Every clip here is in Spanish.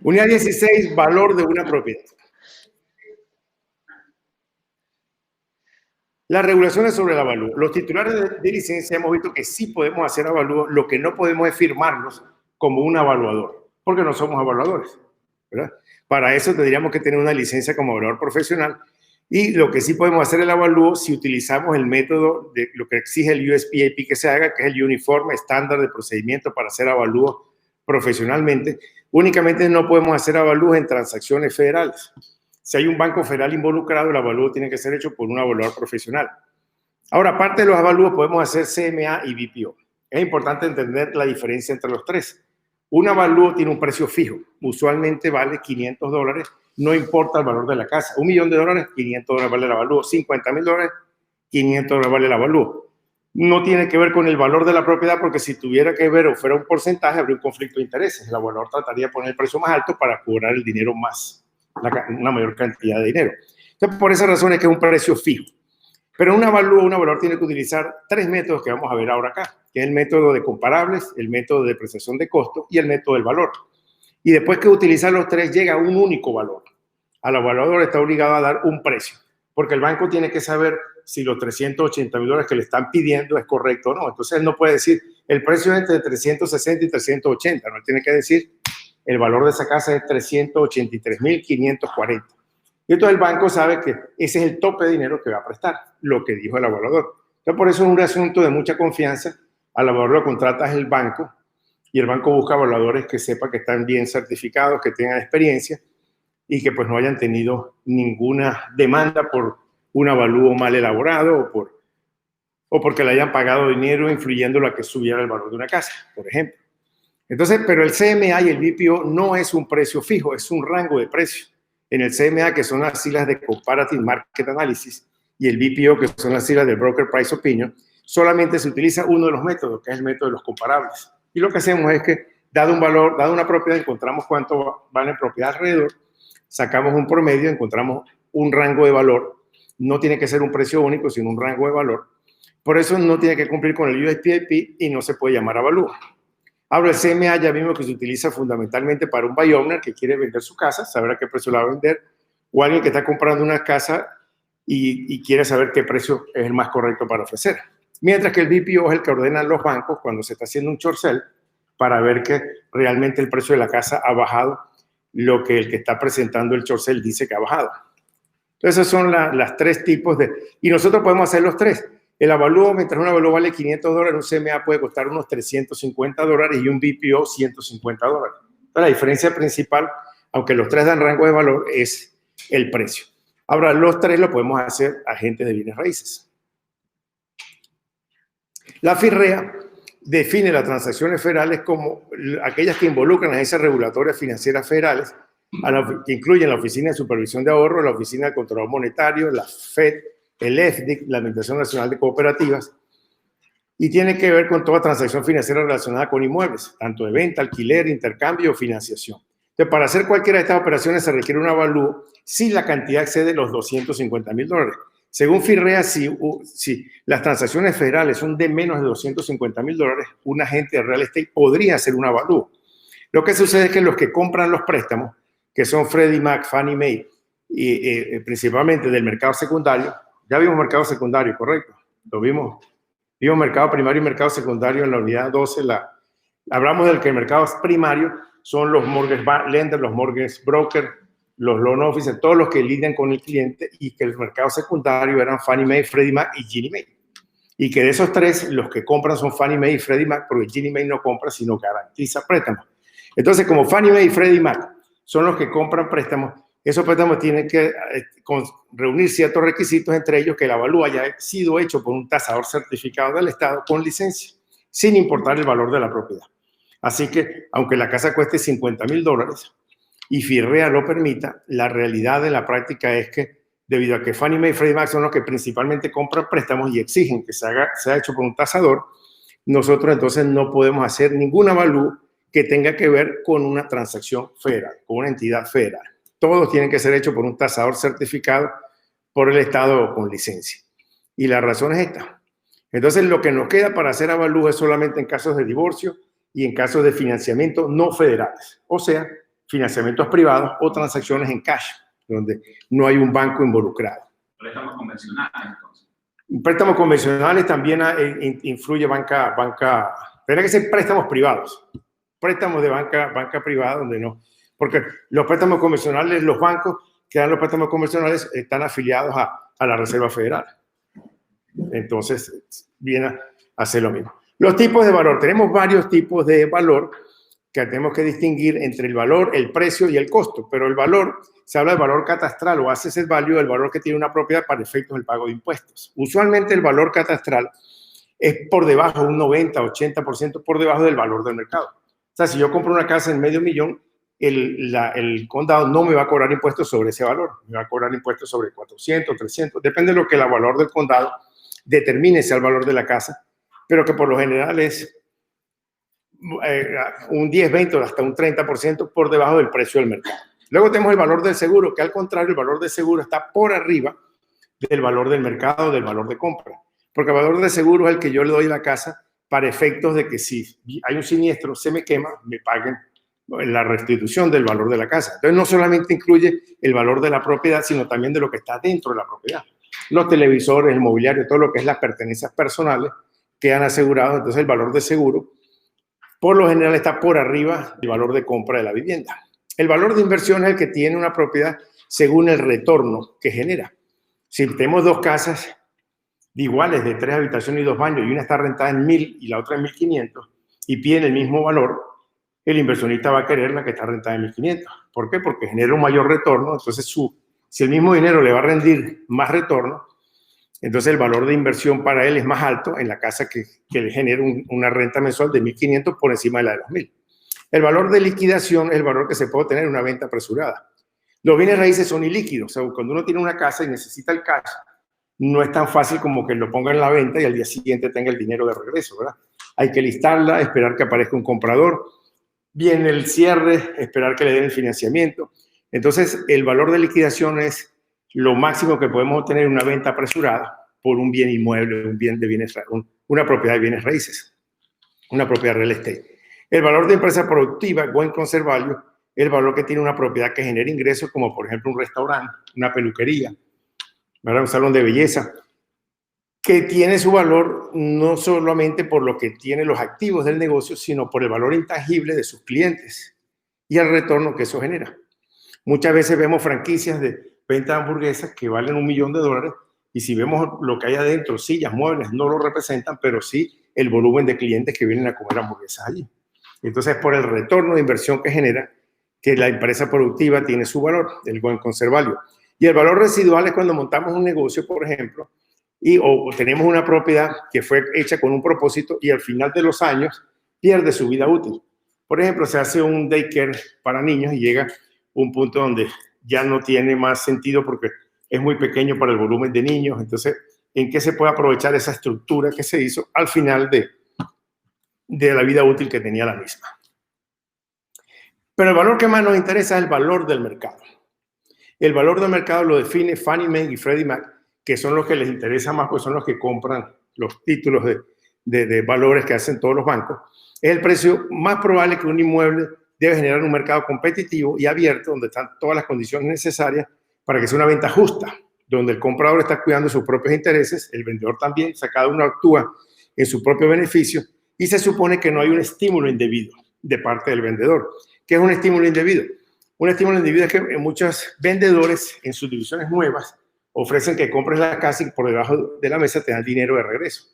Unidad 16, valor de una propiedad. Las regulaciones sobre el avalúo. Los titulares de licencia hemos visto que sí podemos hacer avalúo, lo que no podemos es firmarlos como un evaluador, porque no somos evaluadores, ¿verdad? Para eso tendríamos que tener una licencia como evaluador profesional, y lo que sí podemos hacer el avalúo si utilizamos el método de lo que exige el USPAP que se haga, que es el uniforme estándar de procedimiento para hacer avalúo profesionalmente. Únicamente no podemos hacer avalúos en transacciones federales. Si hay un banco federal involucrado, el avalúo tiene que ser hecho por un evaluador profesional. Ahora, aparte de los avalúos, podemos hacer CMA y BPO. Es importante entender la diferencia entre los tres. Un avalúo tiene un precio fijo. Usualmente vale $500, no importa el valor de la casa. $1 millón, $500 vale el avalúo. $50,000, $500 vale el avalúo. No tiene que ver con el valor de la propiedad, porque si tuviera que ver o fuera un porcentaje, habría un conflicto de intereses. El evaluador trataría de poner el precio más alto para cobrar el dinero más, una mayor cantidad de dinero. Entonces, por esa razón es que es un precio fijo. Pero un evaluador tiene que utilizar tres métodos que vamos a ver ahora acá, que es el método de comparables, el método de depreciación de costo y el método del valor. Y después que utiliza los tres, llega a un único valor. Al evaluador está obligado a dar un precio, porque el banco tiene que saber si los $380,000 que le están pidiendo es correcto o no. Entonces, él no puede decir, el precio es entre 360 y 380, no, él tiene que decir, el valor de esa casa es 383,540. Y entonces el banco sabe que ese es el tope de dinero que va a prestar, lo que dijo el evaluador. Entonces, por eso es un asunto de mucha confianza. Al evaluador lo contrata el banco y el banco busca evaluadores que sepa que están bien certificados, que tengan experiencia y que pues no hayan tenido ninguna demanda por un avalúo mal elaborado o porque le hayan pagado dinero influyéndolo a que subiera el valor de una casa, por ejemplo. Entonces, pero el CMA y el BPO no es un precio fijo, es un rango de precio. En el CMA, que son las siglas de Comparative Market Analysis, y el BPO, que son las siglas de Broker Price Opinion, solamente se utiliza uno de los métodos, que es el método de los comparables. Y lo que hacemos es que, dado un valor, dado una propiedad, encontramos cuánto vale en propiedad alrededor, sacamos un promedio, encontramos un rango de valor. No tiene que ser un precio único, sino un rango de valor. Por eso no tiene que cumplir con el USPAP y no se puede llamar avalúo. Ahora, el CMA ya vimos que se utiliza fundamentalmente para un buy owner que quiere vender su casa, saber a qué precio la va a vender, o alguien que está comprando una casa y quiere saber qué precio es el más correcto para ofrecer. Mientras que el BPO es el que ordenan los bancos cuando se está haciendo un short sell para ver que realmente el precio de la casa ha bajado lo que el que está presentando el short sell dice que ha bajado. Entonces, esos son las tres tipos de... Y nosotros podemos hacer los tres. El avalúo, mientras un avalúo vale $500, un CMA puede costar unos $350 y un BPO $150. Entonces, la diferencia principal, aunque los tres dan rango de valor, es el precio. Ahora, los tres lo podemos hacer agentes de bienes raíces. La FIRREA define las transacciones federales como aquellas que involucran a agencias regulatorias financieras federales, que incluyen la Oficina de Supervisión de Ahorro, la Oficina de Control Monetario, la FED, el FDIC, la Administración Nacional de Cooperativas, y tiene que ver con toda transacción financiera relacionada con inmuebles, tanto de venta, alquiler, intercambio o financiación. Entonces, para hacer cualquiera de estas operaciones se requiere un avalúo si la cantidad excede los $250,000. Según FIRREA, si las transacciones federales son de menos de $250,000, un agente de real estate podría hacer un avalúo. Lo que sucede es que los que compran los préstamos, que son Freddie Mac, Fannie Mae, y principalmente del mercado secundario, ya vimos mercado secundario, ¿correcto? Lo vimos mercado primario y mercado secundario en la unidad 12. Hablamos del que el mercado primario son los mortgage lenders, los mortgage brokers, los loan officers, todos los que lidian con el cliente, y que el mercado secundario eran Fannie Mae, Freddie Mac y Ginnie Mae. Y que de esos tres, los que compran son Fannie Mae y Freddie Mac, porque Ginnie Mae no compra, sino garantiza préstamos. Entonces, como Fannie Mae y Freddie Mac son los que compran préstamos, esos préstamos tienen que reunir ciertos requisitos, entre ellos que el avalúo haya sido hecho por un tasador certificado del Estado con licencia, sin importar el valor de la propiedad. Así que, aunque la casa cueste $50,000 y FIRREA lo permita, la realidad de la práctica es que, debido a que Fannie Mae y Freddie Mac son los que principalmente compran préstamos y exigen que sea hecho por un tasador, nosotros entonces no podemos hacer ningún avalúo que tenga que ver con una transacción federal, con una entidad federal. Todos tienen que ser hechos por un tasador certificado por el Estado con licencia. Y la razón es esta. Entonces, lo que nos queda para hacer avalúo es solamente en casos de divorcio y en caso de financiamiento no federales, o sea, financiamientos privados o transacciones en cash, donde no hay un banco involucrado. Préstamos convencionales, entonces. Préstamos convencionales también influye tendrá que ser préstamos privados, préstamos de banca privada, donde no, porque los préstamos convencionales, los bancos que dan los préstamos convencionales están afiliados a la Reserva Federal. Entonces, viene a hacer lo mismo. Los tipos de valor. Tenemos varios tipos de valor que tenemos que distinguir entre el valor, el precio y el costo. Pero el valor, se habla de valor catastral o asset value, el valor que tiene una propiedad para efectos del pago de impuestos. Usualmente el valor catastral es por debajo, un 90, 80% por debajo del valor del mercado. O sea, si yo compro una casa en $500,000, el condado no me va a cobrar impuestos sobre ese valor. Me va a cobrar impuestos sobre 400, 300. Depende de lo que el valor del condado determine sea el valor de la casa, pero que por lo general es un 10, 20 o hasta un 30% por debajo del precio del mercado. Luego tenemos el valor del seguro, que al contrario, el valor del seguro está por arriba del valor del mercado, del valor de compra. Porque el valor del seguro es el que yo le doy a la casa para efectos de que si hay un siniestro, se me quema, me paguen la restitución del valor de la casa. Entonces no solamente incluye el valor de la propiedad, sino también de lo que está dentro de la propiedad. Los televisores, el mobiliario, todo lo que es las pertenencias personales quedan asegurados. Entonces el valor de seguro por lo general está por arriba del valor de compra de la vivienda. El valor de inversión es el que tiene una propiedad según el retorno que genera. Si tenemos dos casas iguales de 3 habitaciones y 2 baños y una está rentada en 1,000 y la otra en 1,500 y piden el mismo valor, el inversionista va a querer la que está rentada en 1,500. ¿Por qué? Porque genera un mayor retorno. Entonces, si el mismo dinero le va a rendir más retorno, entonces el valor de inversión para él es más alto en la casa que le genera una renta mensual de 1,500 por encima de la de 2,000. El valor de liquidación es el valor que se puede obtener en una venta apresurada. Los bienes raíces son ilíquidos. O sea, cuando uno tiene una casa y necesita el cash, no es tan fácil como que lo ponga en la venta y al día siguiente tenga el dinero de regreso, ¿verdad? Hay que listarla, esperar que aparezca un comprador, viene el cierre, esperar que le den el financiamiento. Entonces, el valor de liquidación es lo máximo que podemos obtener en una venta apresurada por un bien inmueble, un bien de bienes, una propiedad de bienes raíces, una propiedad real estate. El valor de empresa productiva, going concern value, es el valor que tiene una propiedad que genera ingresos, como por ejemplo un restaurante, una peluquería, ¿verdad? Un salón de belleza, que tiene su valor no solamente por lo que tiene los activos del negocio, sino por el valor intangible de sus clientes y el retorno que eso genera. Muchas veces vemos franquicias de venta de hamburguesas que valen $1,000,000 y si vemos lo que hay adentro, sillas, muebles, no lo representan, pero sí el volumen de clientes que vienen a comer hamburguesas allí. Entonces, por el retorno de inversión que genera, que la empresa productiva tiene su valor, el going concern value. Y el valor residual es cuando montamos un negocio, por ejemplo, o tenemos una propiedad que fue hecha con un propósito y al final de los años pierde su vida útil. Por ejemplo, se hace un daycare para niños y llega un punto donde ya no tiene más sentido porque es muy pequeño para el volumen de niños. Entonces, ¿en qué se puede aprovechar esa estructura que se hizo al final de la vida útil que tenía la misma? Pero el valor que más nos interesa es el valor del mercado. El valor del mercado lo define Fannie Mae y Freddie Mac, que son los que les interesa más, pues son los que compran los títulos de valores que hacen todos los bancos. Es el precio más probable que un inmueble debe generar un mercado competitivo y abierto, donde están todas las condiciones necesarias para que sea una venta justa, donde el comprador está cuidando sus propios intereses, el vendedor también, o sea, cada uno actúa en su propio beneficio y se supone que no hay un estímulo indebido de parte del vendedor. ¿Qué es un estímulo indebido? Un estímulo indebido es que muchos vendedores en sus divisiones nuevas ofrecen que compres la casa y por debajo de la mesa te dan dinero de regreso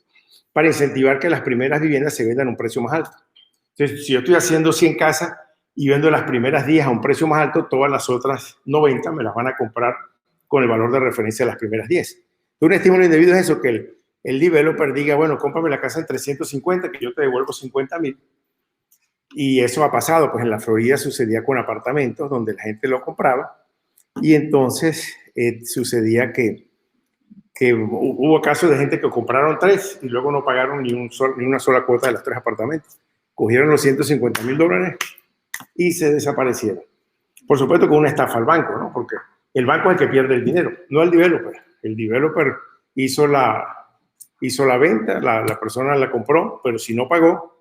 para incentivar que las primeras viviendas se vendan a un precio más alto. Entonces, si yo estoy haciendo 100 casas y vendo las primeras 10 a un precio más alto, todas las otras 90 me las van a comprar con el valor de referencia de las primeras 10. Entonces, un estímulo indebido es eso, que el developer diga, bueno, cómprame la casa en 350, que yo te devuelvo 50,000. Y eso ha pasado, pues en la Florida sucedía con apartamentos donde la gente lo compraba y entonces sucedía que hubo casos de gente que compraron 3 y luego no pagaron ni una sola cuota de los 3 apartamentos. Cogieron los $150,000 y se desaparecieron. Por supuesto con una estafa al banco, ¿no? Porque el banco es el que pierde el dinero, no el developer. El developer hizo la venta, la persona la compró, pero si no pagó,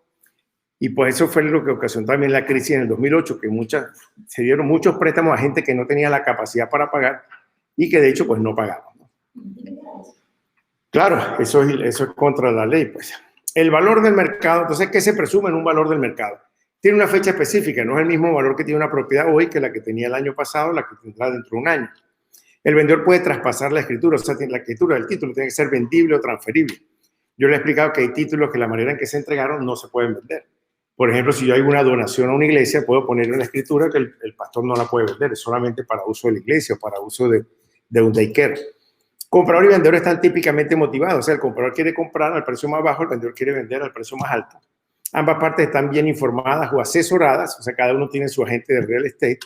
Y pues eso fue lo que ocasionó también la crisis en el 2008, que se dieron muchos préstamos a gente que no tenía la capacidad para pagar y que de hecho pues no pagaban. Claro, eso es contra la ley, pues. El valor del mercado, entonces, ¿qué se presume en un valor del mercado? Tiene una fecha específica, no es el mismo valor que tiene una propiedad hoy que la que tenía el año pasado, la que tendrá dentro de un año. El vendedor puede traspasar la escritura, o sea, la escritura del título tiene que ser vendible o transferible. Yo le he explicado que hay títulos que la manera en que se entregaron no se pueden vender. Por ejemplo, si yo hago una donación a una iglesia, puedo poner en la escritura que el pastor no la puede vender, es solamente para uso de la iglesia o para uso de un daycare. Comprador y vendedor están típicamente motivados, o sea, el comprador quiere comprar al precio más bajo, el vendedor quiere vender al precio más alto. Ambas partes están bien informadas o asesoradas, o sea, cada uno tiene su agente de real estate.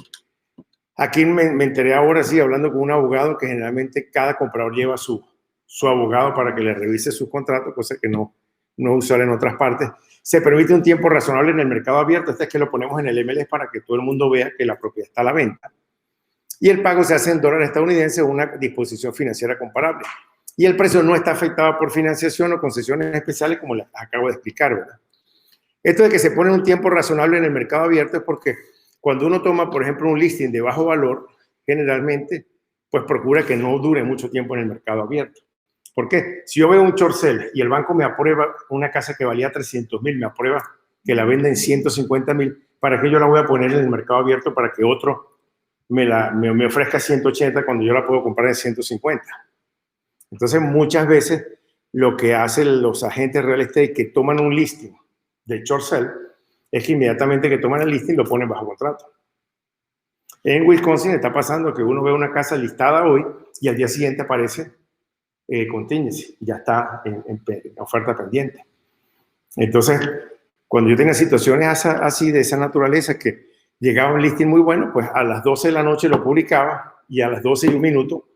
Aquí me enteré ahora, sí, hablando con un abogado, que generalmente cada comprador lleva su abogado para que le revise su contrato, cosa que no es usual en otras partes. Se permite un tiempo razonable en el mercado abierto, este es que lo ponemos en el MLS para que todo el mundo vea que la propiedad está a la venta. Y el pago se hace en dólares estadounidenses o una disposición financiera comparable. Y el precio no está afectado por financiación o concesiones especiales, como les acabo de explicar, ¿verdad? Esto de que se pone un tiempo razonable en el mercado abierto es porque cuando uno toma, por ejemplo, un listing de bajo valor, generalmente, pues procura que no dure mucho tiempo en el mercado abierto. ¿Por qué? Si yo veo un short sale y el banco me aprueba una casa que valía 300,000, me aprueba que la venda en 150,000, ¿para qué yo la voy a poner en el mercado abierto para que otro me ofrezca 180 cuando yo la puedo comprar en 150? Entonces, muchas veces lo que hacen los agentes real estate que toman un listing de short sale es que inmediatamente que toman el listing lo ponen bajo contrato. En Wisconsin está pasando que uno ve una casa listada hoy y al día siguiente aparece contingency, ya está en oferta pendiente. Entonces, cuando yo tenía situaciones así de esa naturaleza, que llegaba un listing muy bueno, pues a las 12 de la noche lo publicaba y a las 12 y un minuto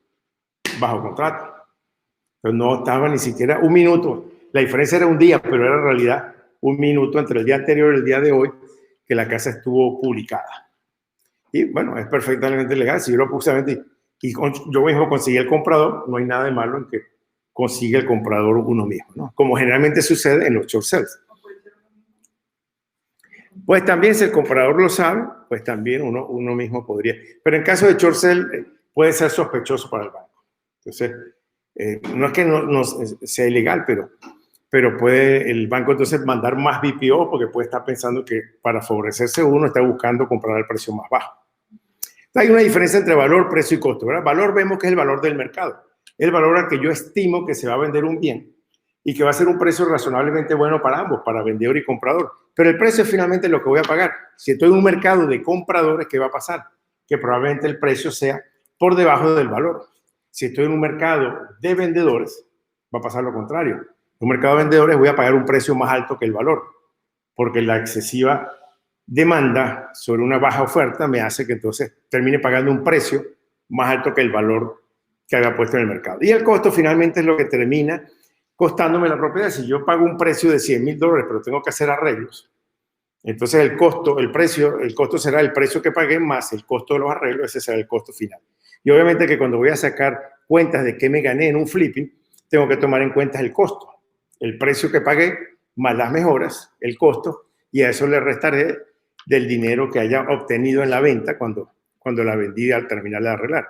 bajo contrato. Entonces no estaba ni siquiera un minuto. La diferencia era un día, pero era en realidad un minuto entre el día anterior y el día de hoy que la casa estuvo publicada. Y bueno, es perfectamente legal. Si yo lo puse a vender y yo mismo conseguí el comprador, no hay nada de malo en que consiga el comprador uno mismo, ¿no? Como generalmente sucede en los short sales. Pues también, si el comprador lo sabe, pues también uno mismo podría. Pero en caso de short sale, puede ser sospechoso para el banco. Entonces, no es que no sea ilegal, pero puede el banco entonces mandar más BPO porque puede estar pensando que para favorecerse uno está buscando comprar al precio más bajo. Hay una diferencia entre valor, precio y costo, ¿verdad? Valor vemos que es el valor del mercado. El valor al que yo estimo que se va a vender un bien y que va a ser un precio razonablemente bueno para ambos, para vendedor y comprador. Pero el precio es finalmente lo que voy a pagar. Si estoy en un mercado de compradores, ¿qué va a pasar? Que probablemente el precio sea por debajo del valor. Si estoy en un mercado de vendedores, va a pasar lo contrario. En un mercado de vendedores voy a pagar un precio más alto que el valor, porque la excesiva demanda sobre una baja oferta me hace que entonces termine pagando un precio más alto que el valor que había puesto en el mercado. Y el costo finalmente es lo que termina costándome la propiedad. Si yo pago un precio de $100,000, pero tengo que hacer arreglos, entonces el costo será el precio que pagué más el costo de los arreglos, ese será el costo final. Y obviamente que cuando voy a sacar cuentas de qué me gané en un flipping, tengo que tomar en cuenta el costo, el precio que pagué más las mejoras, el costo, y a eso le restaré del dinero que haya obtenido en la venta cuando la vendí al terminar de arreglar.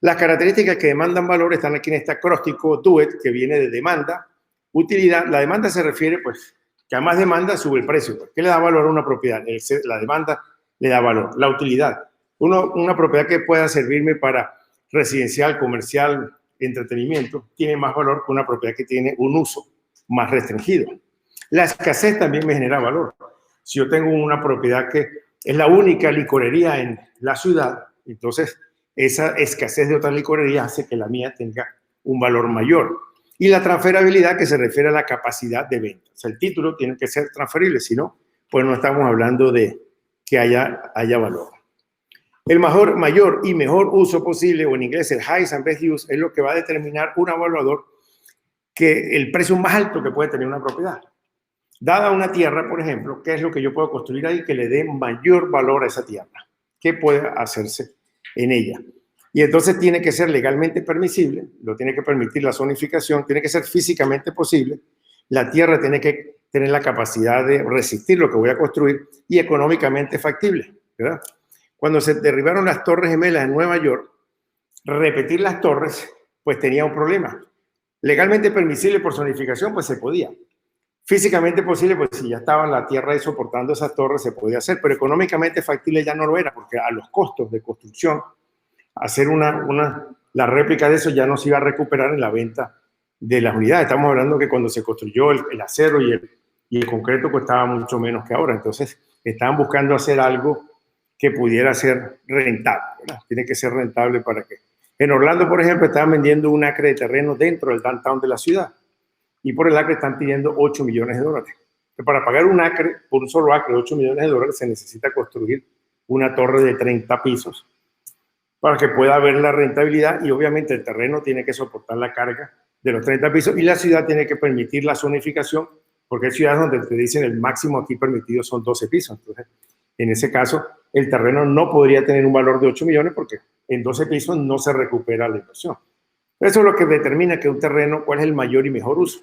Las características que demandan valor están aquí en este acróstico DUET, que viene de demanda, utilidad. La demanda se refiere, pues, que a más demanda sube el precio. ¿Qué le da valor a una propiedad? La demanda le da valor. La utilidad. Una propiedad que pueda servirme para residencial, comercial, entretenimiento, tiene más valor que una propiedad que tiene un uso más restringido. La escasez también me genera valor. Si yo tengo una propiedad que es la única licorería en la ciudad, entonces esa escasez de otras licorerías hace que la mía tenga un valor mayor. Y la transferabilidad, que se refiere a la capacidad de venta. O sea, el título tiene que ser transferible, si no, pues no estamos hablando de que haya valor. El mayor y mejor uso posible, o en inglés el highest and best use, es lo que va a determinar un evaluador que el precio más alto que puede tener una propiedad. Dada una tierra, por ejemplo, ¿qué es lo que yo puedo construir ahí que le dé mayor valor a esa tierra? ¿Qué puede hacerse en ella? Y entonces tiene que ser legalmente permisible, lo tiene que permitir la zonificación, tiene que ser físicamente posible, la tierra tiene que tener la capacidad de resistir lo que voy a construir y económicamente factible, ¿verdad? Cuando se derribaron las Torres Gemelas en Nueva York, repetir las torres, pues tenía un problema. Legalmente permisible por zonificación, pues se podía. Físicamente posible, pues si ya estaba la tierra ahí soportando esas torres, se podía hacer, pero económicamente factible ya no lo era, porque a los costos de construcción, hacer la réplica de eso ya no se iba a recuperar en la venta de las unidades. Estamos hablando que cuando se construyó el acero y el concreto costaba mucho menos que ahora. Entonces, estaban buscando hacer algo que pudiera ser rentable, ¿verdad? Tiene que ser rentable para que... En Orlando, por ejemplo, estaban vendiendo un acre de terreno dentro del downtown de la ciudad y por el acre están pidiendo $8 millones. Para pagar un acre, por un solo acre de $8 millones, se necesita construir una torre de 30 pisos para que pueda haber la rentabilidad y obviamente el terreno tiene que soportar la carga de los 30 pisos y la ciudad tiene que permitir la zonificación porque hay ciudades donde te dicen el máximo aquí permitido son 12 pisos. Entonces, en ese caso, el terreno no podría tener un valor de 8 millones porque en 12 pisos no se recupera la inversión. Eso es lo que determina que un terreno, cuál es el mayor y mejor uso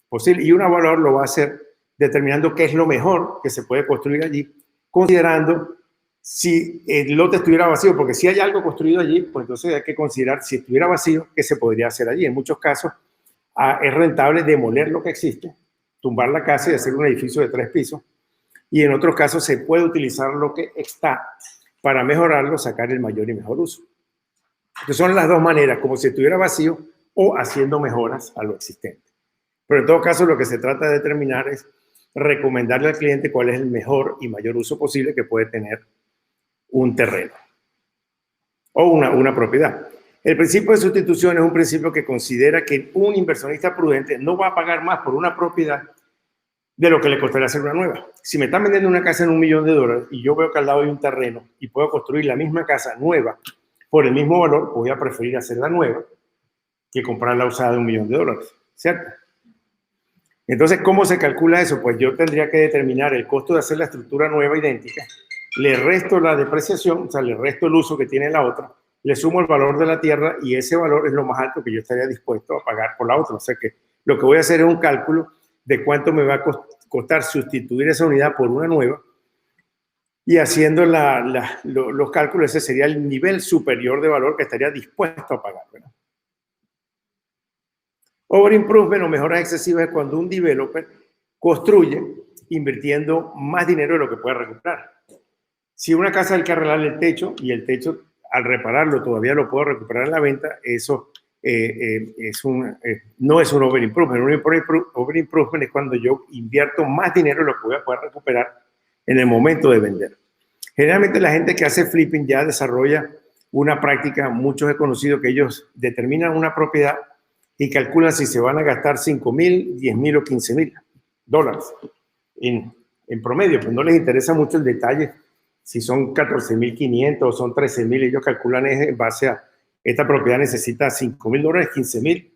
posible. Y un evaluador lo va a hacer determinando qué es lo mejor que se puede construir allí, considerando si el lote estuviera vacío, porque si hay algo construido allí, pues entonces hay que considerar si estuviera vacío, qué se podría hacer allí. En muchos casos es rentable demoler lo que existe, tumbar la casa y hacer un edificio de 3 pisos, y en otros casos se puede utilizar lo que está para mejorarlo, sacar el mayor y mejor uso. Entonces son las dos maneras, como si estuviera vacío o haciendo mejoras a lo existente. Pero en todo caso lo que se trata de determinar es recomendarle al cliente cuál es el mejor y mayor uso posible que puede tener un terreno o una propiedad. El principio de sustitución es un principio que considera que un inversionista prudente no va a pagar más por una propiedad de lo que le costaría hacer una nueva. Si me están vendiendo una casa en $1 millón y yo veo que al lado hay un terreno y puedo construir la misma casa nueva por el mismo valor, voy a preferir hacer la nueva que comprar la usada de $1 millón, ¿cierto? Entonces, ¿cómo se calcula eso? Pues yo tendría que determinar el costo de hacer la estructura nueva idéntica, le resto la depreciación, o sea, le resto el uso que tiene la otra, le sumo el valor de la tierra y ese valor es lo más alto que yo estaría dispuesto a pagar por la otra. O sea que lo que voy a hacer es un cálculo de cuánto me va a costar sustituir esa unidad por una nueva y haciendo los cálculos, ese sería el nivel superior de valor que estaría dispuesto a pagar, ¿verdad? Over improvement o mejoras excesivas es cuando un developer construye invirtiendo más dinero de lo que puede recuperar. Si una casa hay que arreglarle el techo y el techo al repararlo todavía lo puedo recuperar en la venta, eso no es un over improvement. Un over improvement es cuando yo invierto más dinero de lo que voy a poder recuperar en el momento de vender. Generalmente la gente que hace flipping ya desarrolla una práctica, muchos he conocido que ellos determinan una propiedad y calculan si se van a gastar $5,000, $10,000 o $15,000 en promedio. Pues no les interesa mucho el detalle, si son 14,500 o son 13,000, ellos calculan en base a esta propiedad necesita $5,000, 15,000,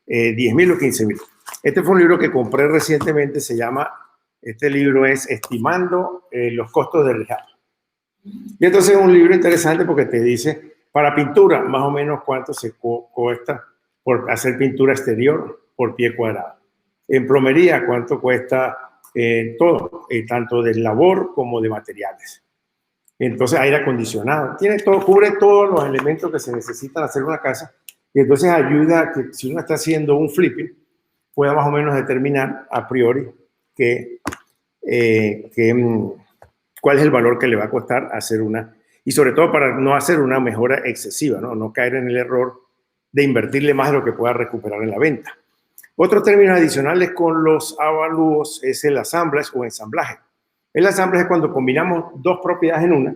10,000 o 15,000. Este fue un libro que compré recientemente, este libro es Estimando los costos de rehab. Y entonces es un libro interesante porque te dice, para pintura, más o menos cuánto se cuesta por hacer pintura exterior por pie cuadrado. En plomería, cuánto cuesta todo, tanto de labor como de materiales. Entonces, aire acondicionado, cubre todos los elementos que se necesitan hacer una casa y entonces ayuda a que si uno está haciendo un flipping, pueda más o menos determinar a priori cuál es el valor que le va a costar hacer y sobre todo para no hacer una mejora excesiva, no caer en el error de invertirle más de lo que pueda recuperar en la venta. Otros términos adicionales con los avalúos es el assemblage o ensamblaje. El assemblage es cuando combinamos dos propiedades en una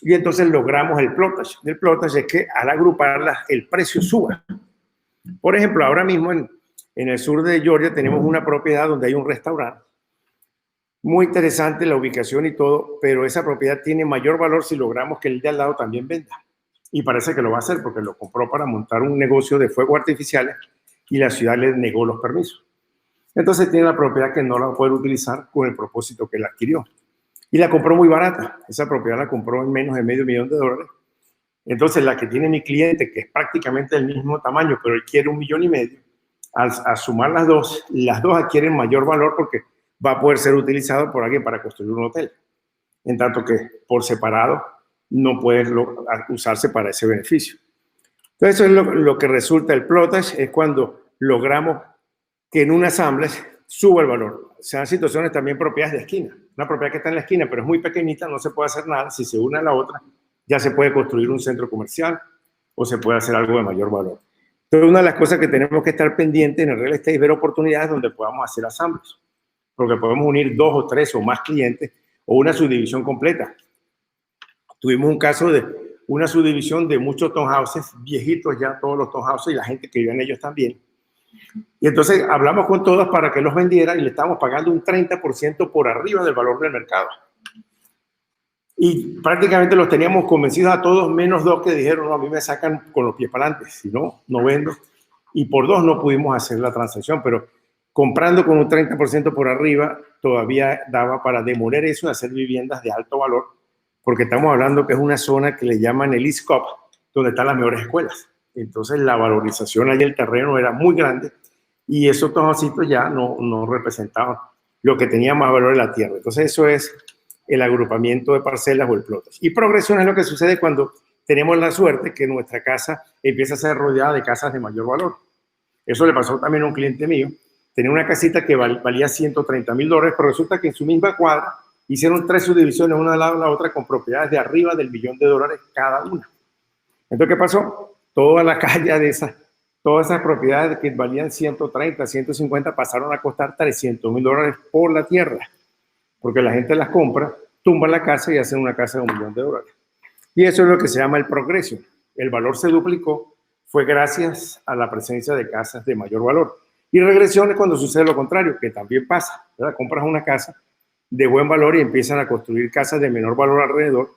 y entonces logramos el plotage. El plotage es que al agruparlas el precio suba. Por ejemplo, ahora mismo en el sur de Georgia tenemos una propiedad donde hay un restaurante. Muy interesante la ubicación y todo, pero esa propiedad tiene mayor valor si logramos que el de al lado también venda. Y parece que lo va a hacer porque lo compró para montar un negocio de fuegos artificiales y la ciudad le negó los permisos. Entonces tiene la propiedad que no la puede utilizar con el propósito que la adquirió. Y la compró muy barata. Esa propiedad la compró en menos de $500,000. Entonces la que tiene mi cliente, que es prácticamente del mismo tamaño, pero él quiere $1,500,000, al sumar las dos adquieren mayor valor porque va a poder ser utilizado por alguien para construir un hotel, en tanto que por separado no puede usarse para ese beneficio. Entonces, eso es lo que resulta el plotage, es cuando logramos que en una asamblea suba el valor. Se dan situaciones también propiedades de esquina. Una propiedad que está en la esquina, pero es muy pequeñita, no se puede hacer nada. Si se une a la otra, ya se puede construir un centro comercial o se puede hacer algo de mayor valor. Entonces, una de las cosas que tenemos que estar pendientes en el real estate es ver oportunidades donde podamos hacer asambleas, porque podemos unir 2 o 3 o más clientes o una subdivisión completa. Tuvimos un caso de una subdivisión de muchos townhouses, viejitos ya todos los townhouses y la gente que vive en ellos también. Y entonces hablamos con todas para que los vendieran y le estábamos pagando un 30% por arriba del valor del mercado. Y prácticamente los teníamos convencidos a todos, menos 2 que dijeron, no, a mí me sacan con los pies para adelante, si no, no vendo. Y por 2 no pudimos hacer la transacción, pero comprando con un 30% por arriba todavía daba para demoler eso y hacer viviendas de alto valor, porque estamos hablando que es una zona que le llaman el East Cobb, donde están las mejores escuelas. Entonces la valorización allí del terreno era muy grande y esos toncitos ya no representaban lo que tenía más valor en la tierra. Entonces eso es el agrupamiento de parcelas o el plotage. Y progresión es lo que sucede cuando tenemos la suerte que nuestra casa empieza a ser rodeada de casas de mayor valor. Eso le pasó también a un cliente mío. Tenía una casita que valía $130,000, pero resulta que en su misma cuadra hicieron 3 subdivisiones, una al lado de la otra, con propiedades de arriba del $1.000.000 cada una. Entonces, ¿qué pasó? Toda la calle todas esas propiedades que valían 130, 150 pasaron a costar $300,000 por la tierra, porque la gente las compra, tumba la casa y hacen una casa de $1.000.000. Y eso es lo que se llama el progreso. El valor se duplicó, fue gracias a la presencia de casas de mayor valor. Y regresión es cuando sucede lo contrario, que también pasa, ¿verdad? Compras una casa de buen valor y empiezan a construir casas de menor valor alrededor,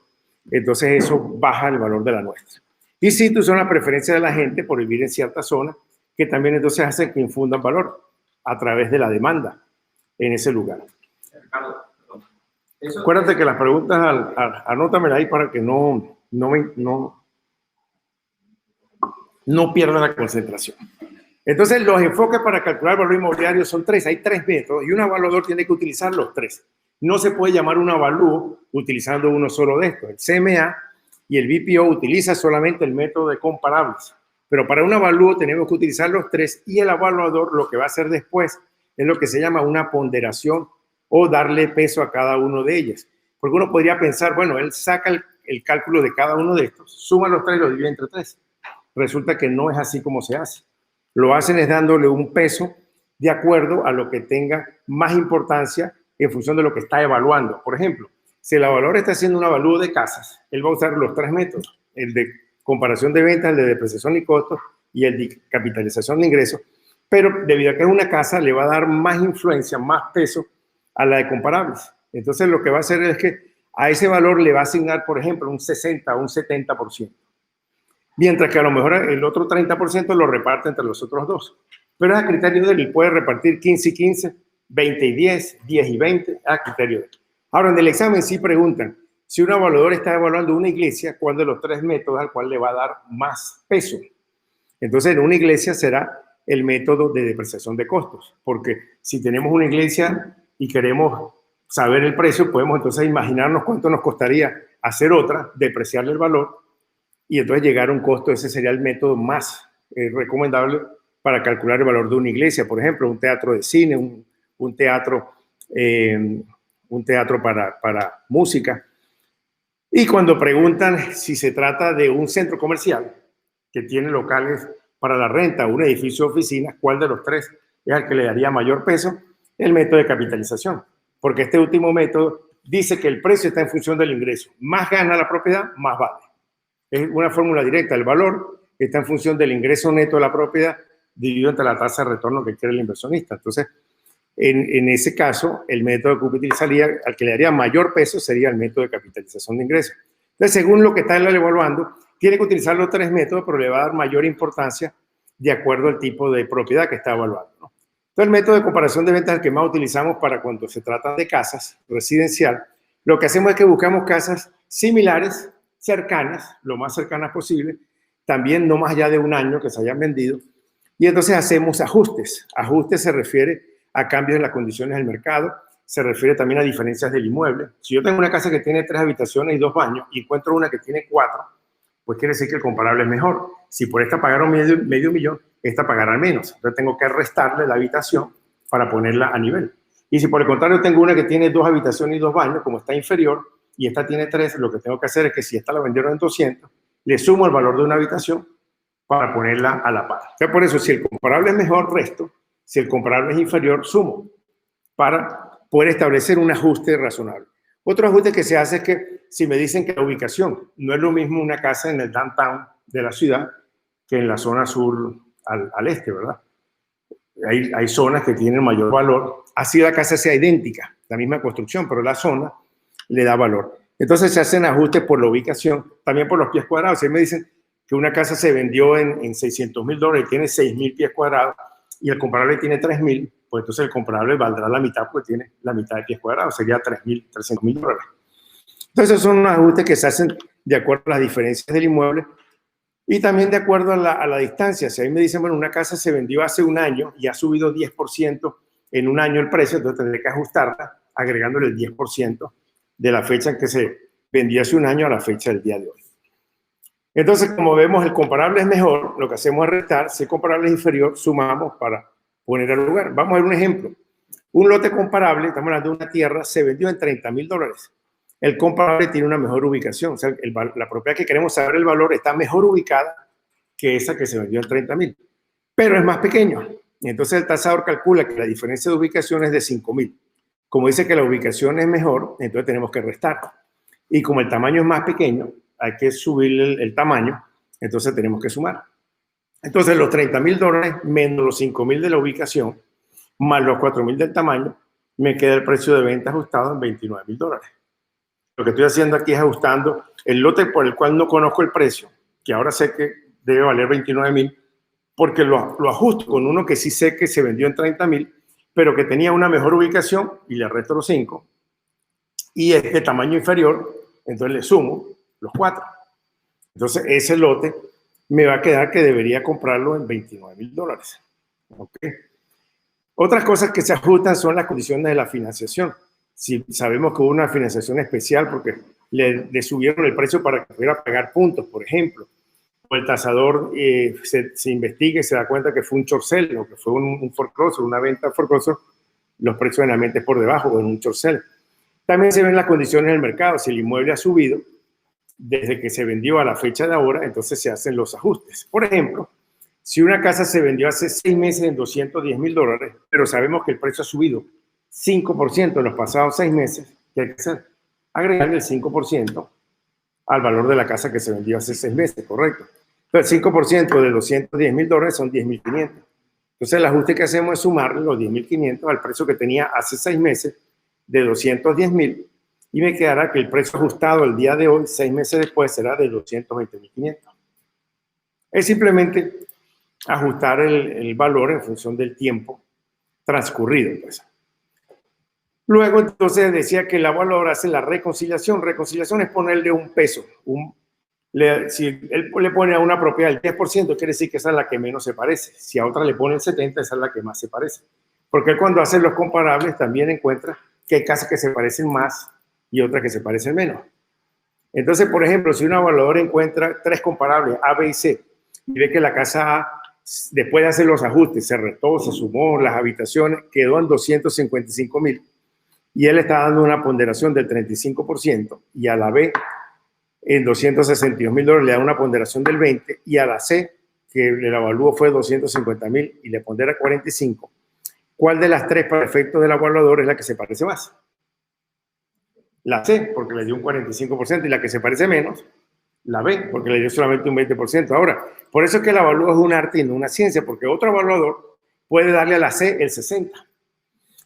entonces eso baja el valor de la nuestra. Y sí, tú son la preferencia de la gente por vivir en cierta zona, que también entonces hacen que infundan valor a través de la demanda en ese lugar. Ricardo, Acuérdate que las preguntas, anótamelas ahí para que no pierda la concentración. Entonces, los enfoques para calcular el valor inmobiliario son 3. Hay 3 métodos y un evaluador tiene que utilizar los 3. No se puede llamar un avalúo utilizando uno solo de estos. El CMA y el BPO utiliza solamente el método de comparables. Pero para un avalúo tenemos que utilizar los 3 y el evaluador lo que va a hacer después es lo que se llama una ponderación o darle peso a cada uno de ellas. Porque uno podría pensar, bueno, él saca el cálculo de cada uno de estos, suma los 3 y los divide entre 3. Resulta que no es así como se hace. Lo hacen es dándole un peso de acuerdo a lo que tenga más importancia en función de lo que está evaluando. Por ejemplo, si el evaluador está haciendo un avalúo de casas, él va a usar los 3 métodos, el de comparación de ventas, el de depreciación y costos y el de capitalización de ingresos, pero debido a que es una casa, le va a dar más influencia, más peso a la de comparables. Entonces, lo que va a hacer es que a ese valor le va a asignar, por ejemplo, un 60 o un 70%. Mientras que a lo mejor el otro 30% lo reparte entre los otros 2. Pero es a criterio de él, y puede repartir 15 y 15, 20 y 10, 10 y 20, a criterio de él. Ahora, en el examen sí preguntan, si un evaluador está evaluando una iglesia, ¿cuál de los 3 métodos al cual le va a dar más peso? Entonces, en una iglesia será el método de depreciación de costos, porque si tenemos una iglesia y queremos saber el precio, podemos entonces imaginarnos cuánto nos costaría hacer otra, depreciarle el valor, y entonces llegar a un costo. Ese sería el método más recomendable para calcular el valor de una iglesia. Por ejemplo, un teatro de cine, un teatro para música. Y cuando preguntan si se trata de un centro comercial que tiene locales para la renta, un edificio de oficinas, ¿cuál de los 3 es al que le daría mayor peso? El método de capitalización, porque este último método dice que el precio está en función del ingreso. Más gana la propiedad, más vale. Es una fórmula directa. El valor está en función del ingreso neto de la propiedad dividido entre la tasa de retorno que quiere el inversionista. Entonces, en ese caso, el método que utilizaría, al que le daría mayor peso, sería el método de capitalización de ingresos. Entonces, según lo que está él evaluando, tiene que utilizar los 3 métodos, pero le va a dar mayor importancia de acuerdo al tipo de propiedad que está evaluando, ¿no? Entonces, el método de comparación de ventas es el que más utilizamos para cuando se trata de casas residencial. Lo que hacemos es que buscamos casas similares, cercanas, lo más cercanas posible, también no más allá de un año que se hayan vendido, y entonces hacemos ajustes. Ajustes se refiere a cambios en las condiciones del mercado se refiere también a diferencias del inmueble. Si yo tengo una casa que tiene 3 habitaciones y 2 baños y encuentro una que tiene 4, pues quiere decir que el comparable es mejor. Si por esta pagaron medio millón, esta pagará menos. Entonces tengo que restarle la habitación para ponerla a nivel. Y si por el contrario tengo una que tiene 2 habitaciones y 2 baños, como está inferior, y esta tiene 3, lo que tengo que hacer es que si esta la vendieron en 200, le sumo el valor de una habitación para ponerla a la par. Entonces, por eso, si el comparable es mejor, resto. Si el comparable es inferior, sumo, para poder establecer un ajuste razonable. Otro ajuste que se hace es que si me dicen que la ubicación no es lo mismo una casa en el downtown de la ciudad que en la zona sur al este, ¿verdad? Hay zonas que tienen mayor valor, así la casa sea idéntica, la misma construcción, pero la zona le da valor. Entonces se hacen ajustes por la ubicación, también por los pies cuadrados. Si me dicen que una casa se vendió en $600,000 y tiene 6,000 pies cuadrados y el comparable tiene 3,000, pues entonces el comparable valdrá la mitad porque tiene la mitad de pies cuadrados, sería $300,000. Entonces esos son unos ajustes que se hacen de acuerdo a las diferencias del inmueble y también de acuerdo a la distancia. Si a mí me dicen, bueno, una casa se vendió hace un año y ha subido 10% en un año el precio, entonces tendré que ajustarla agregándole el 10% de la fecha en que se vendió hace un año a la fecha del día de hoy. Entonces, como vemos, el comparable es mejor, lo que hacemos es restar. Si el comparable es inferior, sumamos para poner al lugar. Vamos a ver un ejemplo. Un lote comparable, estamos hablando de una tierra, se vendió en $30,000. El comparable tiene una mejor ubicación. O sea, la propiedad que queremos saber el valor está mejor ubicada que esa que se vendió en 30,000. Pero es más pequeño. Entonces, el tasador calcula que la diferencia de ubicación es de 5,000. Como dice que la ubicación es mejor, entonces tenemos que restar. Y como el tamaño es más pequeño, hay que subir el tamaño, entonces tenemos que sumar. Entonces los $30,000 menos los 5,000 de la ubicación, más los 4,000 del tamaño, me queda el precio de venta ajustado en $29,000. Lo que estoy haciendo aquí es ajustando el lote por el cual no conozco el precio, que ahora sé que debe valer $29,000, porque lo ajusto con uno que sí sé que se vendió en $30,000, pero que tenía una mejor ubicación y le resto los 5, y es de tamaño inferior, entonces le sumo los 4. Entonces ese lote me va a quedar que debería comprarlo en $29,000. ¿Okay? Otras cosas que se ajustan son las condiciones de la financiación. Si sabemos que hubo una financiación especial porque le subieron el precio para que pudiera pagar puntos, por ejemplo, o el tasador se investiga y se da cuenta que fue un short sale o que fue un foreclosure, una venta foreclosure, los precios generalmente por debajo o en un short sale. También se ven las condiciones del mercado. Si el inmueble ha subido desde que se vendió a la fecha de ahora, entonces se hacen los ajustes. Por ejemplo, si una casa se vendió hace 6 meses en $210,000, pero sabemos que el precio ha subido 5% en los pasados 6 meses, ¿qué hay que hacer? Agregarle el 5% al valor de la casa que se vendió hace 6 meses, correcto. Pero el 5% de $210,000 son $10,500. Entonces el ajuste que hacemos es sumarle los $10,500 al precio que tenía hace 6 meses de $210,000 y me quedará que el precio ajustado el día de hoy, 6 meses después, será de $220,500. Es simplemente ajustar el valor en función del tiempo transcurrido. Pues. Luego, entonces, decía que el evaluador hace la reconciliación. Reconciliación es ponerle un peso. Si él le pone a una propiedad el 10%, quiere decir que esa es la que menos se parece. Si a otra le pone el 70%, esa es la que más se parece. Porque él cuando hace los comparables también encuentra que hay casas que se parecen más y otras que se parecen menos. Entonces, por ejemplo, si un evaluador encuentra 3 comparables, A, B y C, y ve que la casa A, después de hacer los ajustes, se restó, se sumó las habitaciones, quedó en $255,000, y él está dando una ponderación del 35%, y a la B, en $262,000 le da una ponderación del 20%, y a la C, que el avalúo fue $250,000 y le pondera 45%, ¿cuál de las 3 para efectos del evaluador es la que se parece más? La C, porque le dio un 45%, y la que se parece menos, la B, porque le dio solamente un 20%. Ahora, por eso es que el avalúo es un arte y no una ciencia, porque otro evaluador puede darle a la C el 60%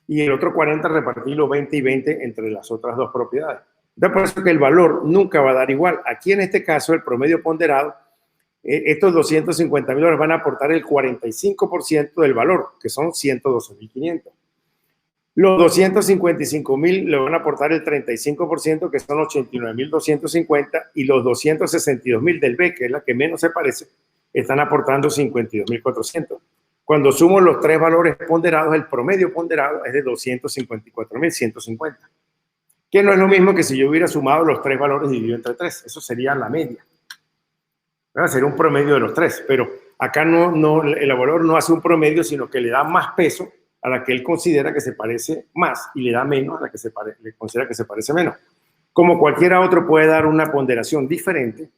y el otro 40% repartirlo 20 y 20 entre las otras 2 propiedades. Entonces, por eso es que el valor nunca va a dar igual. Aquí en este caso, el promedio ponderado, estos $250,000 van a aportar el 45% del valor, que son $112,500. Los $255,000 le van a aportar el 35%, que son $89,250, y los $262,000 del B, que es la que menos se parece, están aportando $52,400. Cuando sumo los tres valores ponderados, el promedio ponderado es de 254.150, que no es lo mismo que si yo hubiera sumado los tres valores dividido entre 3. Eso sería la media. Sería un promedio de los tres, pero acá el evaluador no hace un promedio, sino que le da más peso a la que él considera que se parece más y le da menos a la que le considera que se parece menos. Como cualquiera otro puede dar una ponderación diferente,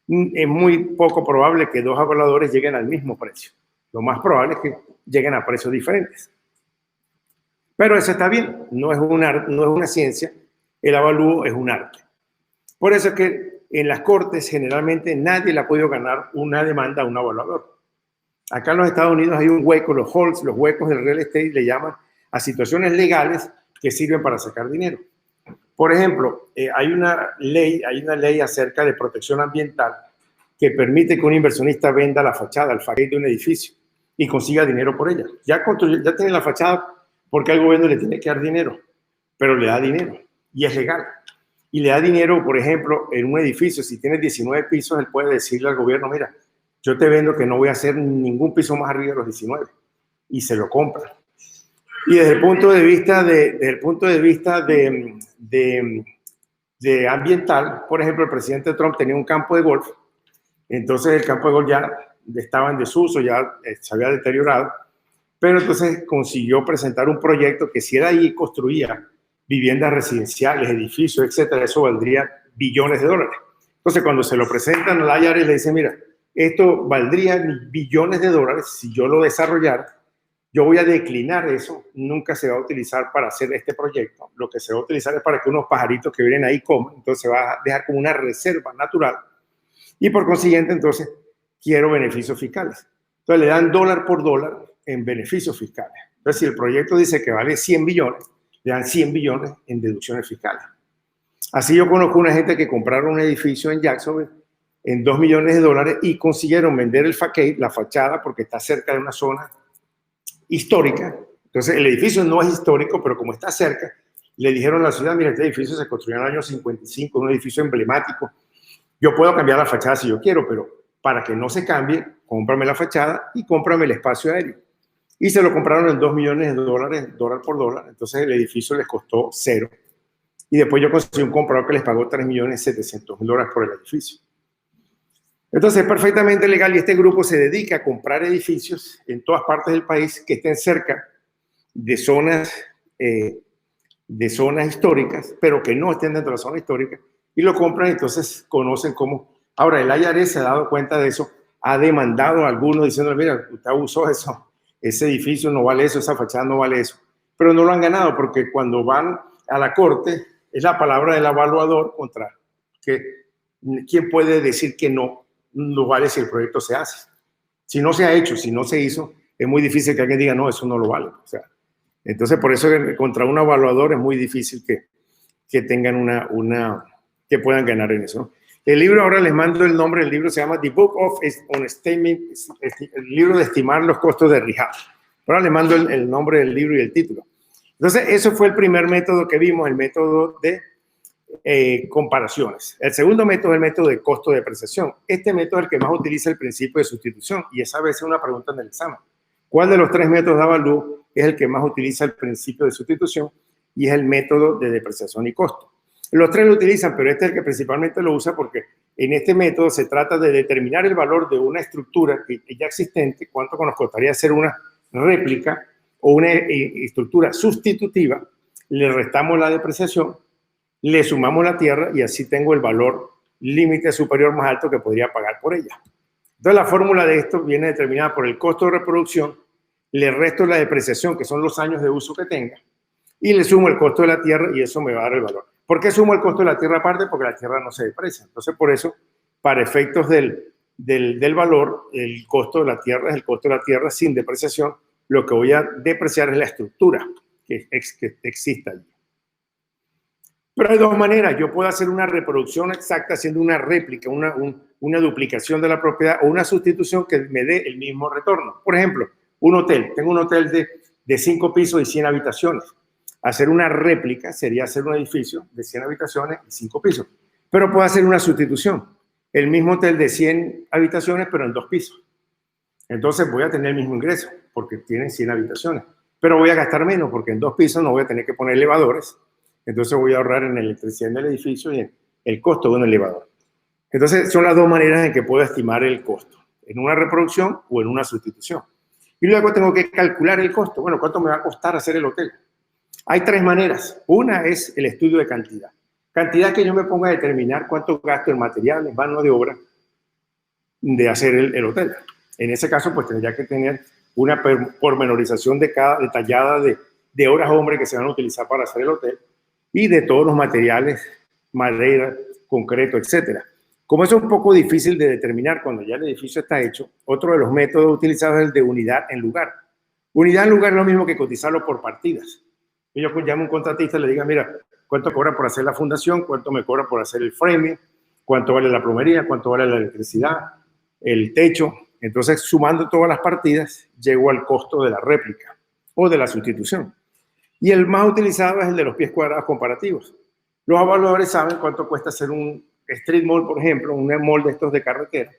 es muy poco probable que dos evaluadores lleguen al mismo precio. Lo más probable es que lleguen a precios diferentes. Pero eso está bien, no es una ciencia, el avalúo es un arte. Por eso es que en las cortes generalmente nadie le ha podido ganar una demanda a un evaluador. Acá en los Estados Unidos hay un hueco, los holes, los huecos del real estate le llaman a situaciones legales que sirven para sacar dinero. Por ejemplo, hay una ley acerca de protección ambiental que permite que un inversionista venda la fachada, el facade de un edificio y consiga dinero por ella. Ya tiene la fachada porque al gobierno le tiene que dar dinero, pero le da dinero y es legal. Y le da dinero, por ejemplo, en un edificio, si tiene 19 pisos, él puede decirle al gobierno, mira, yo te vendo que no voy a hacer ningún piso más arriba de los 19. Y se lo compra. Y desde el punto de vista de ambiental, por ejemplo, el presidente Trump tenía un campo de golf. Entonces el campo de golf ya estaba en desuso, ya se había deteriorado. Pero entonces consiguió presentar un proyecto que si él ahí construía viviendas residenciales, edificios, etcétera, eso valdría billones de dólares. Entonces, cuando se lo presentan al IRS, le dicen, mira, esto valdría billones de dólares si yo lo desarrollara. Yo voy a declinar eso, nunca se va a utilizar para hacer este proyecto. Lo que se va a utilizar es para que unos pajaritos que vienen ahí coman. Entonces, se va a dejar como una reserva natural. Y por consiguiente, entonces, quiero beneficios fiscales. Entonces, le dan dólar por dólar en beneficios fiscales. Entonces, si el proyecto dice que vale 100 billones, le dan 100 billones en deducciones fiscales. Así yo conozco una gente que compraron un edificio en Jacksonville en $2 millones y consiguieron vender el facade, la fachada, porque está cerca de una zona histórica. Entonces, el edificio no es histórico, pero como está cerca, le dijeron a la ciudad, mira, este edificio se construyó en el año 55, un edificio emblemático. Yo puedo cambiar la fachada si yo quiero, pero para que no se cambie, cómprame la fachada y cómprame el espacio aéreo. Y se lo compraron en $2 millones, dólar por dólar. Entonces el edificio les costó 0. Y después yo conseguí un comprador que les pagó $3.700.000 por el edificio. Entonces es perfectamente legal y este grupo se dedica a comprar edificios en todas partes del país que estén cerca de zonas históricas, pero que no estén dentro de la zona histórica, y lo compran. Entonces conocen cómo. Ahora, el IRS se ha dado cuenta de eso, ha demandado a algunos diciendo, mira, usted abusó eso. Ese edificio no vale eso, esa fachada no vale eso. Pero no lo han ganado porque cuando van a la corte es la palabra del evaluador contra quién puede decir que no vale si el proyecto se hace. Si no se ha hecho, si no se hizo, es muy difícil que alguien diga, no, eso no lo vale. O sea, entonces, por eso contra un evaluador es muy difícil que tengan que puedan ganar en eso, ¿no? El libro, ahora les mando el nombre, el libro se llama The Book of on Statement, el libro de estimar los costos de rehab. Ahora les mando el nombre del libro y el título. Entonces, eso fue el primer método que vimos, el método de comparaciones. El segundo método es el método de costo de depreciación. Este método es el que más utiliza el principio de sustitución y esa vez es una pregunta en el examen. ¿Cuál de los tres métodos de avalúo es el que más utiliza el principio de sustitución? Y es el método de depreciación y costo. Los tres lo utilizan, pero este es el que principalmente lo usa porque en este método se trata de determinar el valor de una estructura ya existente, cuánto nos costaría hacer una réplica o una estructura sustitutiva, le restamos la depreciación, le sumamos la tierra y así tengo el valor límite superior más alto que podría pagar por ella. Entonces la fórmula de esto viene determinada por el costo de reproducción, le resto la depreciación, que son los años de uso que tenga, y le sumo el costo de la tierra y eso me va a dar el valor. ¿Por qué sumo el costo de la tierra aparte? Porque la tierra no se deprecia. Entonces, por eso, para efectos del valor, el costo de la tierra es el costo de la tierra sin depreciación. Lo que voy a depreciar es la estructura que exista allí. Pero hay dos maneras. Yo puedo hacer una reproducción exacta haciendo una réplica, una duplicación de la propiedad o una sustitución que me dé el mismo retorno. Por ejemplo, un hotel. Tengo un hotel de 5 pisos y 100 habitaciones. Hacer una réplica sería hacer un edificio de 100 habitaciones y 5 pisos. Pero puedo hacer una sustitución. El mismo hotel de 100 habitaciones, pero en 2 pisos. Entonces voy a tener el mismo ingreso porque tienen 100 habitaciones, pero voy a gastar menos porque en 2 pisos no voy a tener que poner elevadores, entonces voy a ahorrar en electricidad del edificio y en el costo de un elevador. Entonces son las dos maneras en que puedo estimar el costo, en una reproducción o en una sustitución. Y luego tengo que calcular el costo. Bueno, ¿cuánto me va a costar hacer el hotel? Hay 3 maneras. Una es el estudio de cantidad. Cantidad que yo me ponga a determinar cuánto gasto en materiales, mano de obra de hacer el hotel. En ese caso, pues tendría que tener una pormenorización detallada de horas hombre que se van a utilizar para hacer el hotel y de todos los materiales, madera, concreto, etcétera. Como eso es un poco difícil de determinar cuando ya el edificio está hecho, otro de los métodos utilizados es el de unidad en lugar. Unidad en lugar es lo mismo que cotizarlo por partidas. Y yo llamo a un contratista y le diga, mira, ¿cuánto cobra por hacer la fundación? ¿Cuánto me cobra por hacer el framing? ¿Cuánto vale la plomería? ¿Cuánto vale la electricidad? El techo. Entonces, sumando todas las partidas, llego al costo de la réplica o de la sustitución. Y el más utilizado es el de los pies cuadrados comparativos. Los evaluadores saben cuánto cuesta hacer un street mall, por ejemplo, un mall de estos de carretera.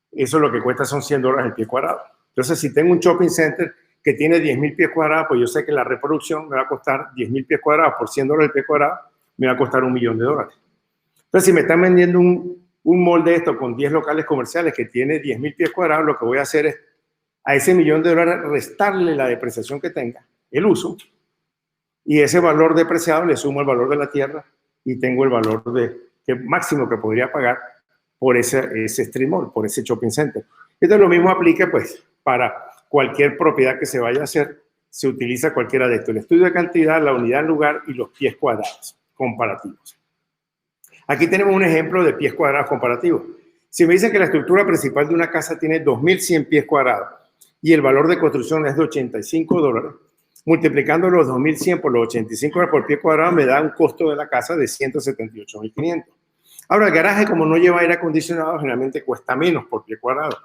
Eso lo que cuesta son $100 el pie cuadrado. Entonces, si tengo un shopping center que tiene 10.000 pies cuadrados, pues yo sé que la reproducción me va a costar 10.000 pies cuadrados por $100 el pie cuadrado, me va a costar $1.000.000. Entonces, si me están vendiendo un mall de esto con 10 locales comerciales que tiene 10.000 pies cuadrados, lo que voy a hacer es a ese $1.000.000 restarle la depreciación que tenga, el uso, y ese valor depreciado le sumo el valor de la tierra y tengo el valor máximo que podría pagar por ese street mall, por ese shopping center. Entonces lo mismo aplica pues para cualquier propiedad que se vaya a hacer, se utiliza cualquiera de estos, el estudio de cantidad, la unidad en lugar y los pies cuadrados comparativos. Aquí tenemos un ejemplo de pies cuadrados comparativos. Si me dicen que la estructura principal de una casa tiene 2.100 pies cuadrados y el valor de construcción es de $85, multiplicando los 2.100 por los $85 por pie cuadrado me da un costo de la casa de $178.500. Ahora, el garaje, como no lleva aire acondicionado, generalmente cuesta menos por pie cuadrado.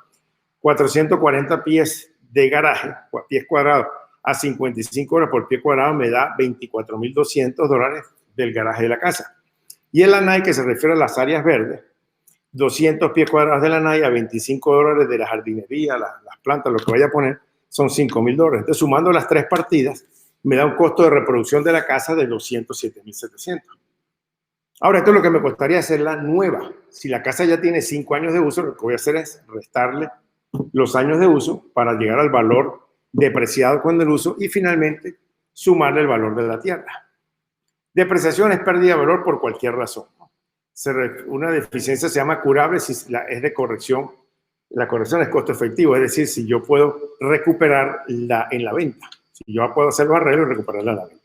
440 pies de garaje, pies cuadrados, a $55 por pie cuadrado me da $24.200 del garaje de la casa. Y el lanai, que se refiere a las áreas verdes, 200 pies cuadrados de lanai a $25 de la jardinería, las plantas, lo que vaya a poner, son $5.000. Entonces, sumando las 3 partidas, me da un costo de reproducción de la casa de $207.700. Ahora, esto es lo que me costaría hacerla nueva. Si la casa ya tiene 5 años de uso, lo que voy a hacer es restarle los años de uso para llegar al valor depreciado con el uso y finalmente sumarle el valor de la tierra. Depreciación es pérdida de valor por cualquier razón. Una deficiencia se llama curable si es de corrección. La corrección es costo efectivo, es decir, si yo puedo recuperarla en la venta. Si yo puedo hacer los arreglos y recuperarla en la venta.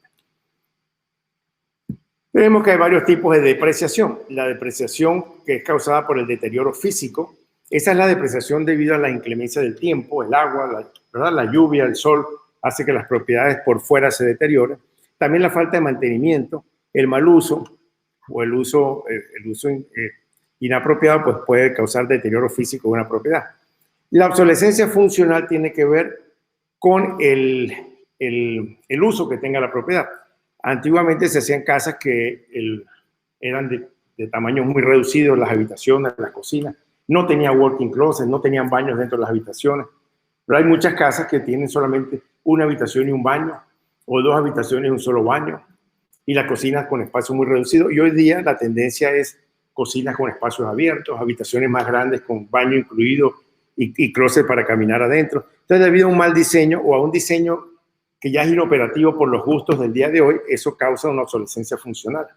Tenemos que hay varios tipos de depreciación. La depreciación que es causada por el deterioro físico, esa es la depreciación debido a la inclemencia del tiempo, el agua, la lluvia, el sol, hace que las propiedades por fuera se deterioren. También la falta de mantenimiento, el mal uso o el uso inapropiado pues puede causar deterioro físico de una propiedad. La obsolescencia funcional tiene que ver con el uso que tenga la propiedad. Antiguamente se hacían casas que eran de tamaños muy reducidos, las habitaciones, las cocinas, no tenían walk-in closet, no tenían baños dentro de las habitaciones, pero hay muchas casas que tienen solamente una habitación y un baño, o 2 habitaciones y un solo baño, y las cocinas con espacio muy reducido, y hoy día la tendencia es cocinas con espacios abiertos, habitaciones más grandes con baño incluido y closet para caminar adentro. Entonces, debido a un mal diseño o a un diseño que ya es inoperativo por los gustos del día de hoy, eso causa una obsolescencia funcional.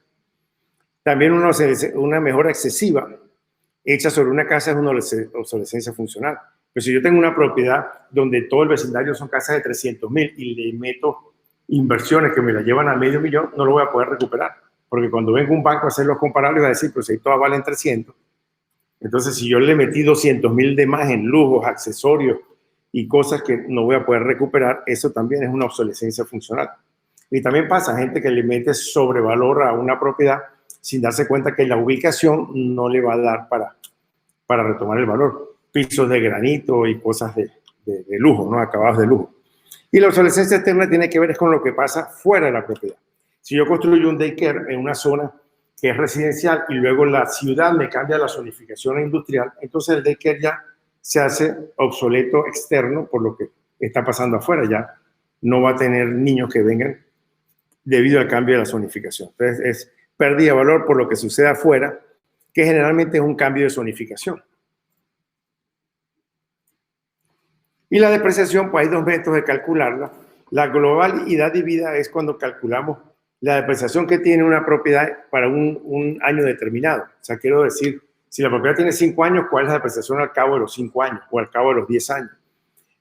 También una mejora excesiva hecha sobre una casa es una obsolescencia funcional. Pero si yo tengo una propiedad donde todo el vecindario son casas de 300.000 y le meto inversiones que me la llevan a $500.000, no lo voy a poder recuperar. Porque cuando venga un banco a hacer los comparables, va a decir, pues ahí todas valen 300. Entonces, si yo le metí 200.000 de más en lujos, accesorios y cosas que no voy a poder recuperar, eso también es una obsolescencia funcional. Y también pasa gente que le mete sobrevalor a una propiedad sin darse cuenta que la ubicación no le va a dar para retomar el valor. Pisos de granito y cosas de lujo, ¿no? Acabados de lujo. Y la obsolescencia externa tiene que ver con lo que pasa fuera de la propiedad. Si yo construyo un daycare en una zona que es residencial y luego la ciudad me cambia la zonificación industrial, entonces el daycare ya se hace obsoleto externo por lo que está pasando afuera. Ya no va a tener niños que vengan debido al cambio de la zonificación. Entonces, es pérdida de valor por lo que sucede afuera, que generalmente es un cambio de zonificación. Y la depreciación, pues hay dos métodos de calcularla. La globalidad de vida es cuando calculamos la depreciación que tiene una propiedad para un año determinado. O sea, quiero decir, si la propiedad tiene 5 años, ¿cuál es la depreciación al cabo de los 5 años o al cabo de los 10 años?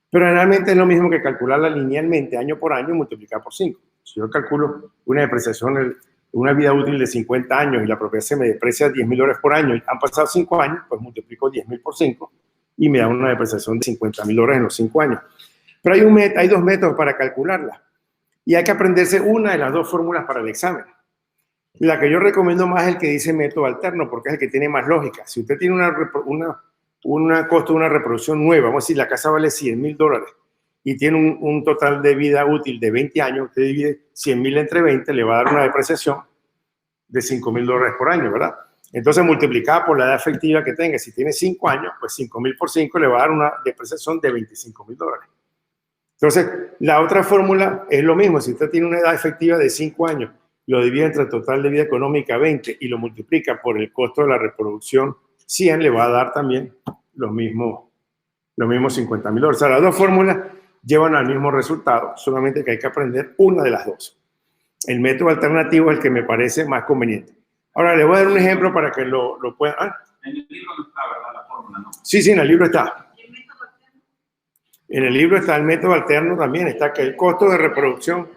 Pero generalmente es lo mismo que calcularla linealmente, año por año, y multiplicar por 5. Si yo calculo una depreciación, una vida útil de 50 años y la propiedad se me deprecia $10,000 por año y han pasado 5 años, pues multiplico 10,000 por 5 y me da una depreciación de $50,000 en los 5 años. Pero hay dos métodos para calcularla y hay que aprenderse una de las dos fórmulas para el examen. La que yo recomiendo más es el que dice método alterno, porque es el que tiene más lógica. Si usted tiene un costo de una reproducción nueva, vamos a decir, la casa vale $100,000 y tiene un total de vida útil de 20 años, usted divide 100,000 entre 20, le va a dar una depreciación de $5,000 por año, ¿verdad? Entonces, multiplicada por la edad efectiva que tenga, si tiene 5 años, pues 5,000 por 5 le va a dar una depreciación de $25,000. Entonces, la otra fórmula es lo mismo. Si usted tiene una edad efectiva de 5 años, lo divide entre el total de vida económica 20 y lo multiplica por el costo de la reproducción 100, le va a dar también los mismos $50,000. O sea, las dos fórmulas llevan al mismo resultado, solamente que hay que aprender una de las dos. El método alternativo es el que me parece más conveniente. Ahora, les voy a dar un ejemplo para que lo puedan... ¿Ah? En el libro no está, ¿verdad? La fórmula, ¿no? Sí, en el libro está. En el libro está el método alterno también, está que el costo de reproducción,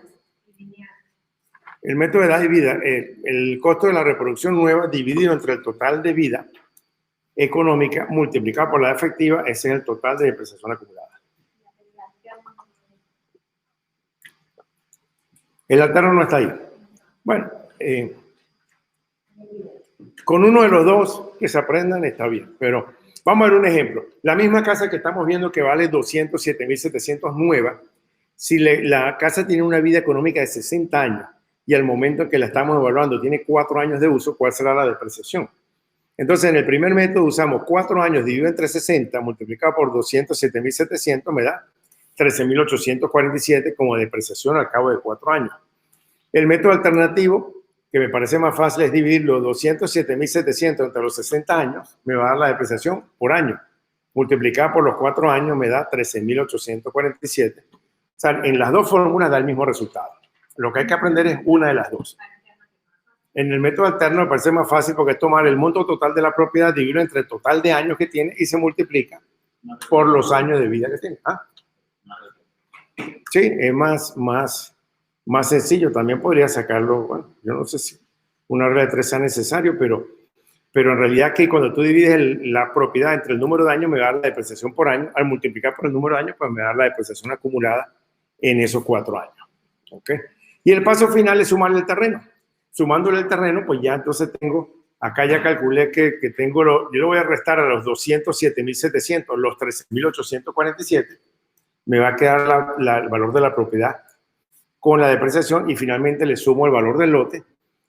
el método de edad y vida, el costo de la reproducción nueva dividido entre el total de vida económica multiplicado por la edad efectiva, ese es el total de depreciación acumulada. El alterno no está ahí. Bueno, con uno de los dos que se aprendan está bien, pero vamos a ver un ejemplo. La misma casa que estamos viendo que vale 207,700 nueva, si la casa tiene una vida económica de 60 años y al momento en que la estamos evaluando tiene 4 años de uso, ¿cuál será la depreciación? Entonces, en el primer método usamos 4 años dividido entre 60 multiplicado por 207,700 me da 13,847 como depreciación al cabo de 4 años. El método alternativo, que me parece más fácil, es dividir los 207,700 entre los 60 años, me va a dar la depreciación por año. Multiplicada por los 4 años me da 13,847. O sea, en las dos fórmulas da el mismo resultado. Lo que hay que aprender es una de las dos. En el método alterno me parece más fácil porque es tomar el monto total de la propiedad, dividirlo entre el total de años que tiene y se multiplica por los años de vida que tiene. ¿Ah? Sí, es más sencillo. También podría sacarlo, bueno, yo no sé si una regla de 3 sea necesario, pero en realidad que cuando tú divides la propiedad entre el número de años me da la depreciación por año, al multiplicar por el número de años pues me da la depreciación acumulada en esos 4 años. ¿Ok? Y el paso final es sumarle el terreno. Sumándole el terreno, pues ya entonces tengo, acá ya calculé que tengo, yo le voy a restar a los 207,700, los 13,847, me va a quedar el valor de la propiedad con la depreciación y finalmente le sumo el valor del lote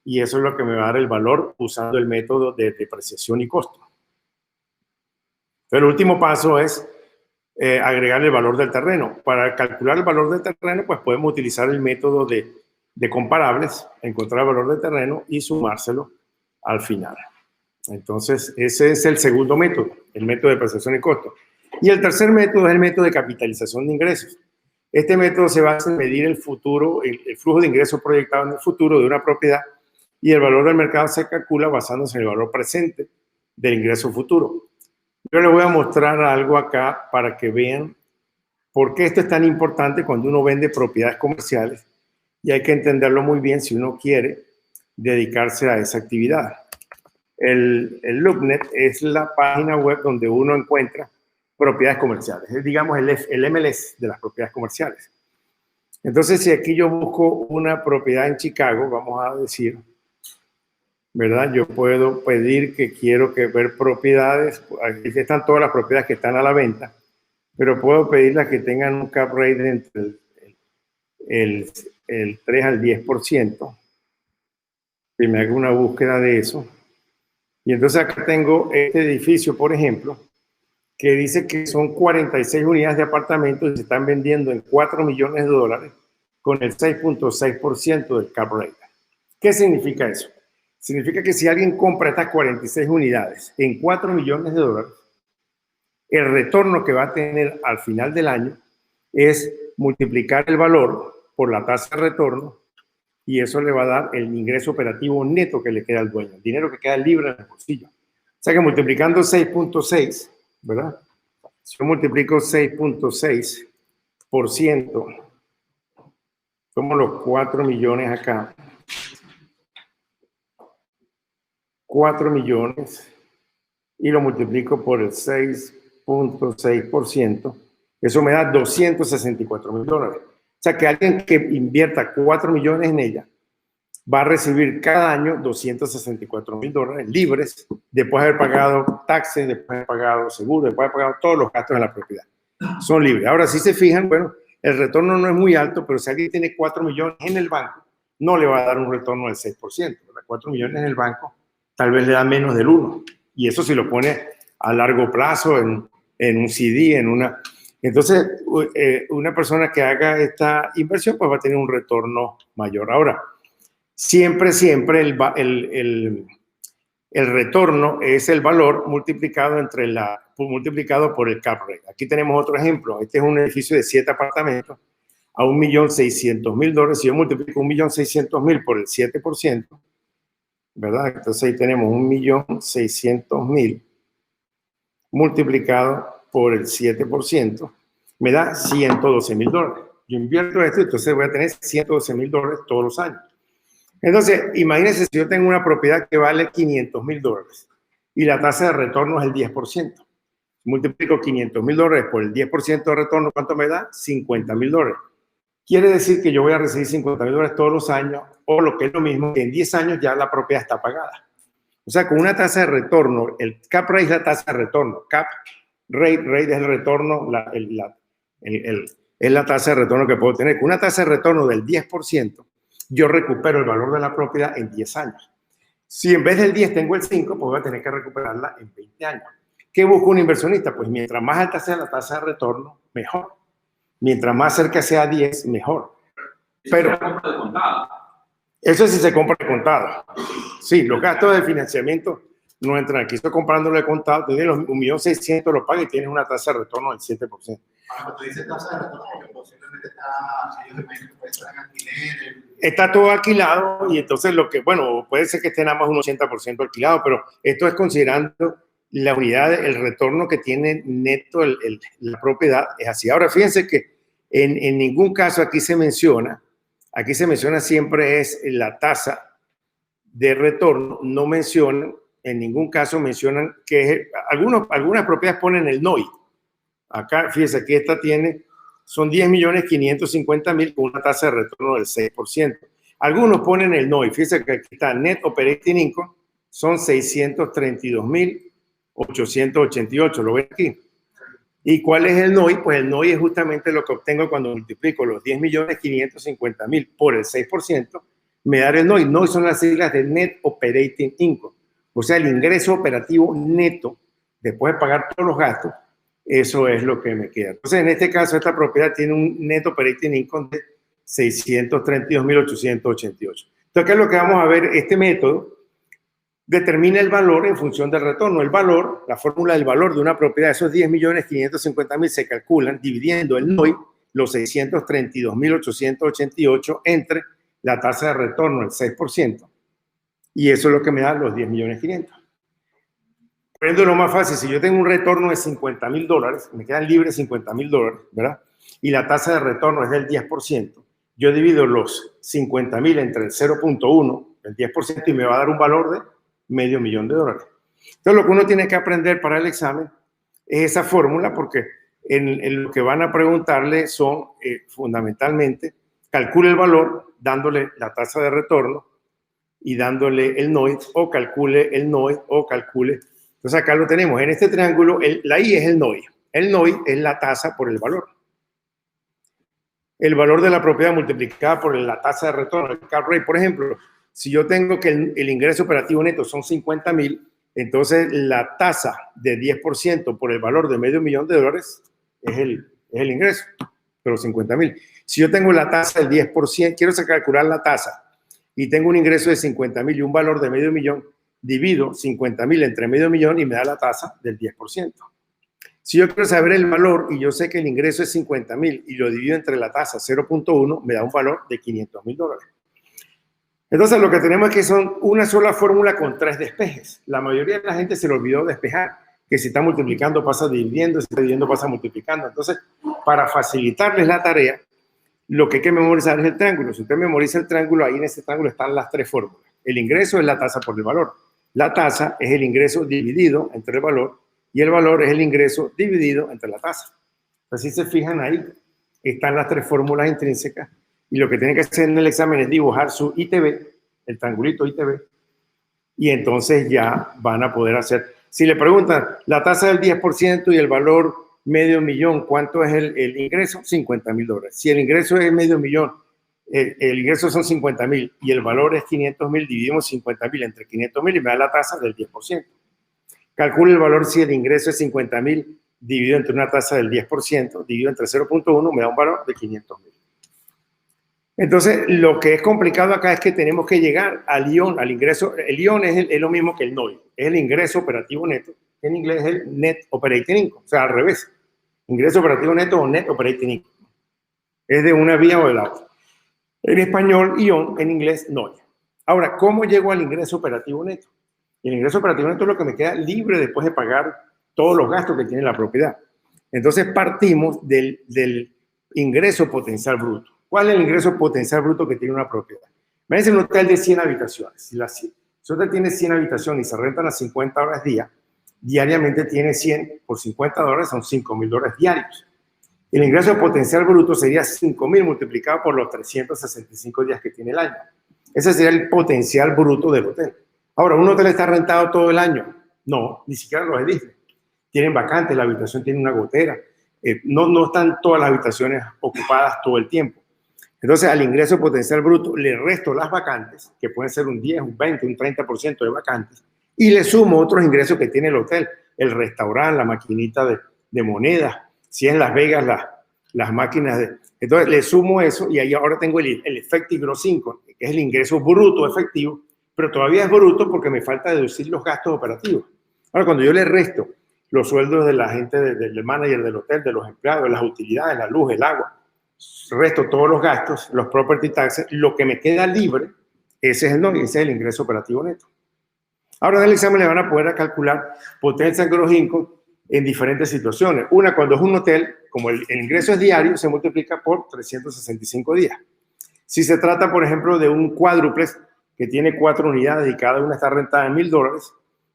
y eso es lo que me va a dar el valor usando el método de depreciación y costo. Pero el último paso es agregar el valor del terreno. Para calcular el valor del terreno, pues podemos utilizar el método de comparables, encontrar el valor del terreno y sumárselo al final. Entonces, ese es el segundo método, el método de depreciación y costo. Y el tercer método es el método de capitalización de ingresos. Este método se basa en medir el futuro, el flujo de ingresos proyectado en el futuro de una propiedad y el valor del mercado se calcula basándose en el valor presente del ingreso futuro. Yo les voy a mostrar algo acá para que vean por qué esto es tan importante cuando uno vende propiedades comerciales y hay que entenderlo muy bien si uno quiere dedicarse a esa actividad. El LookNet es la página web donde uno encuentra propiedades comerciales, es digamos el MLS de las propiedades comerciales. Entonces, si aquí yo busco una propiedad en Chicago, vamos a decir, ¿verdad? Yo puedo pedir que quiero ver propiedades, aquí están todas las propiedades que están a la venta, pero puedo pedirlas que tengan un cap rate entre el 3 al 10%, que me haga una búsqueda de eso. Y entonces acá tengo este edificio, por ejemplo, que dice que son 46 unidades de apartamentos y se están vendiendo en $4 millones con el 6.6% del cap rate. ¿Qué significa eso? Significa que si alguien compra estas 46 unidades en $4 millones, el retorno que va a tener al final del año es multiplicar el valor por la tasa de retorno y eso le va a dar el ingreso operativo neto que le queda al dueño, el dinero que queda libre en el bolsillo. O sea que multiplicando 6.6, ¿verdad? Si yo multiplico 6.6%, como los 4 millones acá, 4 millones, y lo multiplico por el 6.6%, eso me da $264,000. O sea que alguien que invierta 4 millones en ella va a recibir cada año $264,000 libres después de haber pagado taxes, después de haber pagado seguro, después de haber pagado todos los gastos de la propiedad. Son libres. Ahora, si se fijan, bueno, el retorno no es muy alto, pero si alguien tiene 4 millones en el banco, no le va a dar un retorno del 6%. 4 millones en el banco tal vez le da menos del 1%. Y eso si lo pone a largo plazo en un CD, en una... Entonces, una persona que haga esta inversión pues va a tener un retorno mayor. Ahora, siempre el retorno es el valor multiplicado multiplicado por el cap rate. Aquí tenemos otro ejemplo. Este es un edificio de 7 apartamentos a $1.600.000. Si yo multiplico 1.600.000 por el 7%, ¿verdad? Entonces ahí tenemos 1.600.000 multiplicado por el 7%, me da $112,000. Yo invierto esto, entonces voy a tener $112,000 todos los años. Entonces, imagínense si yo tengo una propiedad que vale $500,000 y la tasa de retorno es el 10%. Multiplico $500,000 por el 10% de retorno, ¿cuánto me da? $50,000. Quiere decir que yo voy a recibir $50,000 todos los años, o lo que es lo mismo, que en 10 años ya la propiedad está pagada. O sea, con una tasa de retorno, el cap rate es la tasa de retorno. Cap rate es el retorno, es la tasa de retorno que puedo tener. Con una tasa de retorno del 10%, yo recupero el valor de la propiedad en 10 años. Si en vez del 10 tengo el 5, pues voy a tener que recuperarla en 20 años. ¿Qué busca un inversionista? Pues mientras más alta sea la tasa de retorno, mejor. Mientras más cerca sea 10, mejor. Pero eso sí se compra de contado. Sí, los gastos de financiamiento no entran aquí. Estoy comprándolo de contado, tienes los 1.600.000, lo pagas y tienes una tasa de retorno del 7%. Cuando tú dices tasa de retorno, porque posiblemente están alquiler. Está todo alquilado y entonces puede ser que esté nada más un 80% alquilado, pero esto es considerando la unidad, el retorno que tiene neto la propiedad, es así. Ahora, fíjense que en ningún caso aquí se menciona siempre es la tasa de retorno, no mencionan, en ningún caso mencionan que algunas propiedades ponen el NOI. Acá, fíjense, aquí son 10.550.000 con una tasa de retorno del 6%. Algunos ponen el NOI, fíjense que aquí está Net Operating Income, son 632.888, ¿lo ven aquí? ¿Y cuál es el NOI? Pues el NOI es justamente lo que obtengo cuando multiplico los 10.550.000 por el 6%, me da el NOI. NOI son las siglas de Net Operating Income, o sea, el ingreso operativo neto, después de pagar todos los gastos, eso es lo que me queda. Entonces, en este caso, esta propiedad tiene un Net Operating Income de 632.888. Entonces, ¿qué es lo que vamos a ver? Este método determina el valor en función del retorno. El valor, la fórmula del valor de una propiedad, esos 10.550.000 se calculan dividiendo el NOI, los 632.888, entre la tasa de retorno, el 6%. Y eso es lo que me da los 10.500.000. Poniendo lo más fácil, si yo tengo un retorno de $50,000, me quedan libres $50,000, ¿verdad? Y la tasa de retorno es del 10%. Yo divido los 50,000 entre el 0.1, el 10%, y me va a dar un valor de $500,000. Entonces, lo que uno tiene que aprender para el examen es esa fórmula, porque en lo que van a preguntarle son fundamentalmente, calcule el valor dándole la tasa de retorno y dándole el NOI, o calcule el NOI, o calcule. Entonces, acá lo tenemos. En este triángulo, la I es el NOI. El NOI es la tasa por el valor. El valor de la propiedad multiplicada por la tasa de retorno, el cap rate. Por ejemplo, si yo tengo que el ingreso operativo neto son 50,000 entonces la tasa de 10% por el valor de $500,000 es el ingreso, pero 50,000. Si yo tengo la tasa del 10%, quiero calcular la tasa y tengo un ingreso de 50,000 y un valor de $500,000, divido 50,000 entre $500,000 y me da la tasa del 10%. Si yo quiero saber el valor y yo sé que el ingreso es 50,000 y lo divido entre la tasa 0.1, me da un valor de $500,000. Entonces lo que tenemos es que son una sola fórmula con 3 despejes. La mayoría de la gente se le olvidó despejar, que si está multiplicando pasa dividiendo, si está dividiendo pasa multiplicando. Entonces, para facilitarles la tarea, lo que hay que memorizar es el triángulo. Si usted memoriza el triángulo, ahí en ese triángulo están las 3 fórmulas. El ingreso es la tasa por el valor. La tasa es el ingreso dividido entre el valor y el valor es el ingreso dividido entre la tasa. Así se fijan ahí, están las 3 fórmulas intrínsecas y lo que tienen que hacer en el examen es dibujar su ITB, el triangulito ITB, y entonces ya van a poder hacer. Si le preguntan la tasa del 10% y el valor $500,000, ¿cuánto es el ingreso? $50,000. Si el ingreso es $500,000, el ingreso son 50,000 y el valor es 500,000, dividimos 50,000 entre 500,000 y me da la tasa del 10%. Calcule el valor si el ingreso es 50,000 dividido entre una tasa del 10%, dividido entre 0.1, me da un valor de 500,000. Entonces, lo que es complicado acá es que tenemos que llegar al ION, al ingreso. El ION es lo mismo que el NOI, es el ingreso operativo neto. En inglés es el Net Operating Income, o sea, al revés. Ingreso operativo neto o Net Operating Income. Es de una vía o de la otra. En español, ION, en inglés, NOI. Ahora, ¿cómo llego al ingreso operativo neto? El ingreso operativo neto es lo que me queda libre después de pagar todos los gastos que tiene la propiedad. Entonces, partimos del ingreso potencial bruto. ¿Cuál es el ingreso potencial bruto que tiene una propiedad? Imagínense un hotel de 100 habitaciones. Si el hotel tiene 100 habitaciones y se rentan a 50 horas día, diariamente tiene 100 por $50, son $5,000 diarios. El ingreso potencial bruto sería 5,000 multiplicado por los 365 días que tiene el año. Ese sería el potencial bruto del hotel. Ahora, ¿un hotel está rentado todo el año? No, ni siquiera los edificios. Tienen vacantes, la habitación tiene una gotera. No están todas las habitaciones ocupadas todo el tiempo. Entonces, al ingreso potencial bruto le resto las vacantes, que pueden ser un 10, un 20, un 30% de vacantes, y le sumo otros ingresos que tiene el hotel, el restaurante, la maquinita de monedas, si es en Las Vegas, las máquinas de... Entonces, le sumo eso y ahí ahora tengo el effective gross income, que es el ingreso bruto efectivo, pero todavía es bruto porque me falta deducir los gastos operativos. Ahora, cuando yo le resto los sueldos de la gente, del manager del hotel, de los empleados, de las utilidades, la luz, el agua, resto todos los gastos, los property taxes, lo que me queda libre, ese es el ingreso operativo neto. Ahora en el examen le van a poder calcular potencial gross income en diferentes situaciones. Una, cuando es un hotel, como el ingreso es diario, se multiplica por 365 días. Si se trata, por ejemplo, de un cuádruplex que tiene 4 unidades y cada una está rentada en $1,000,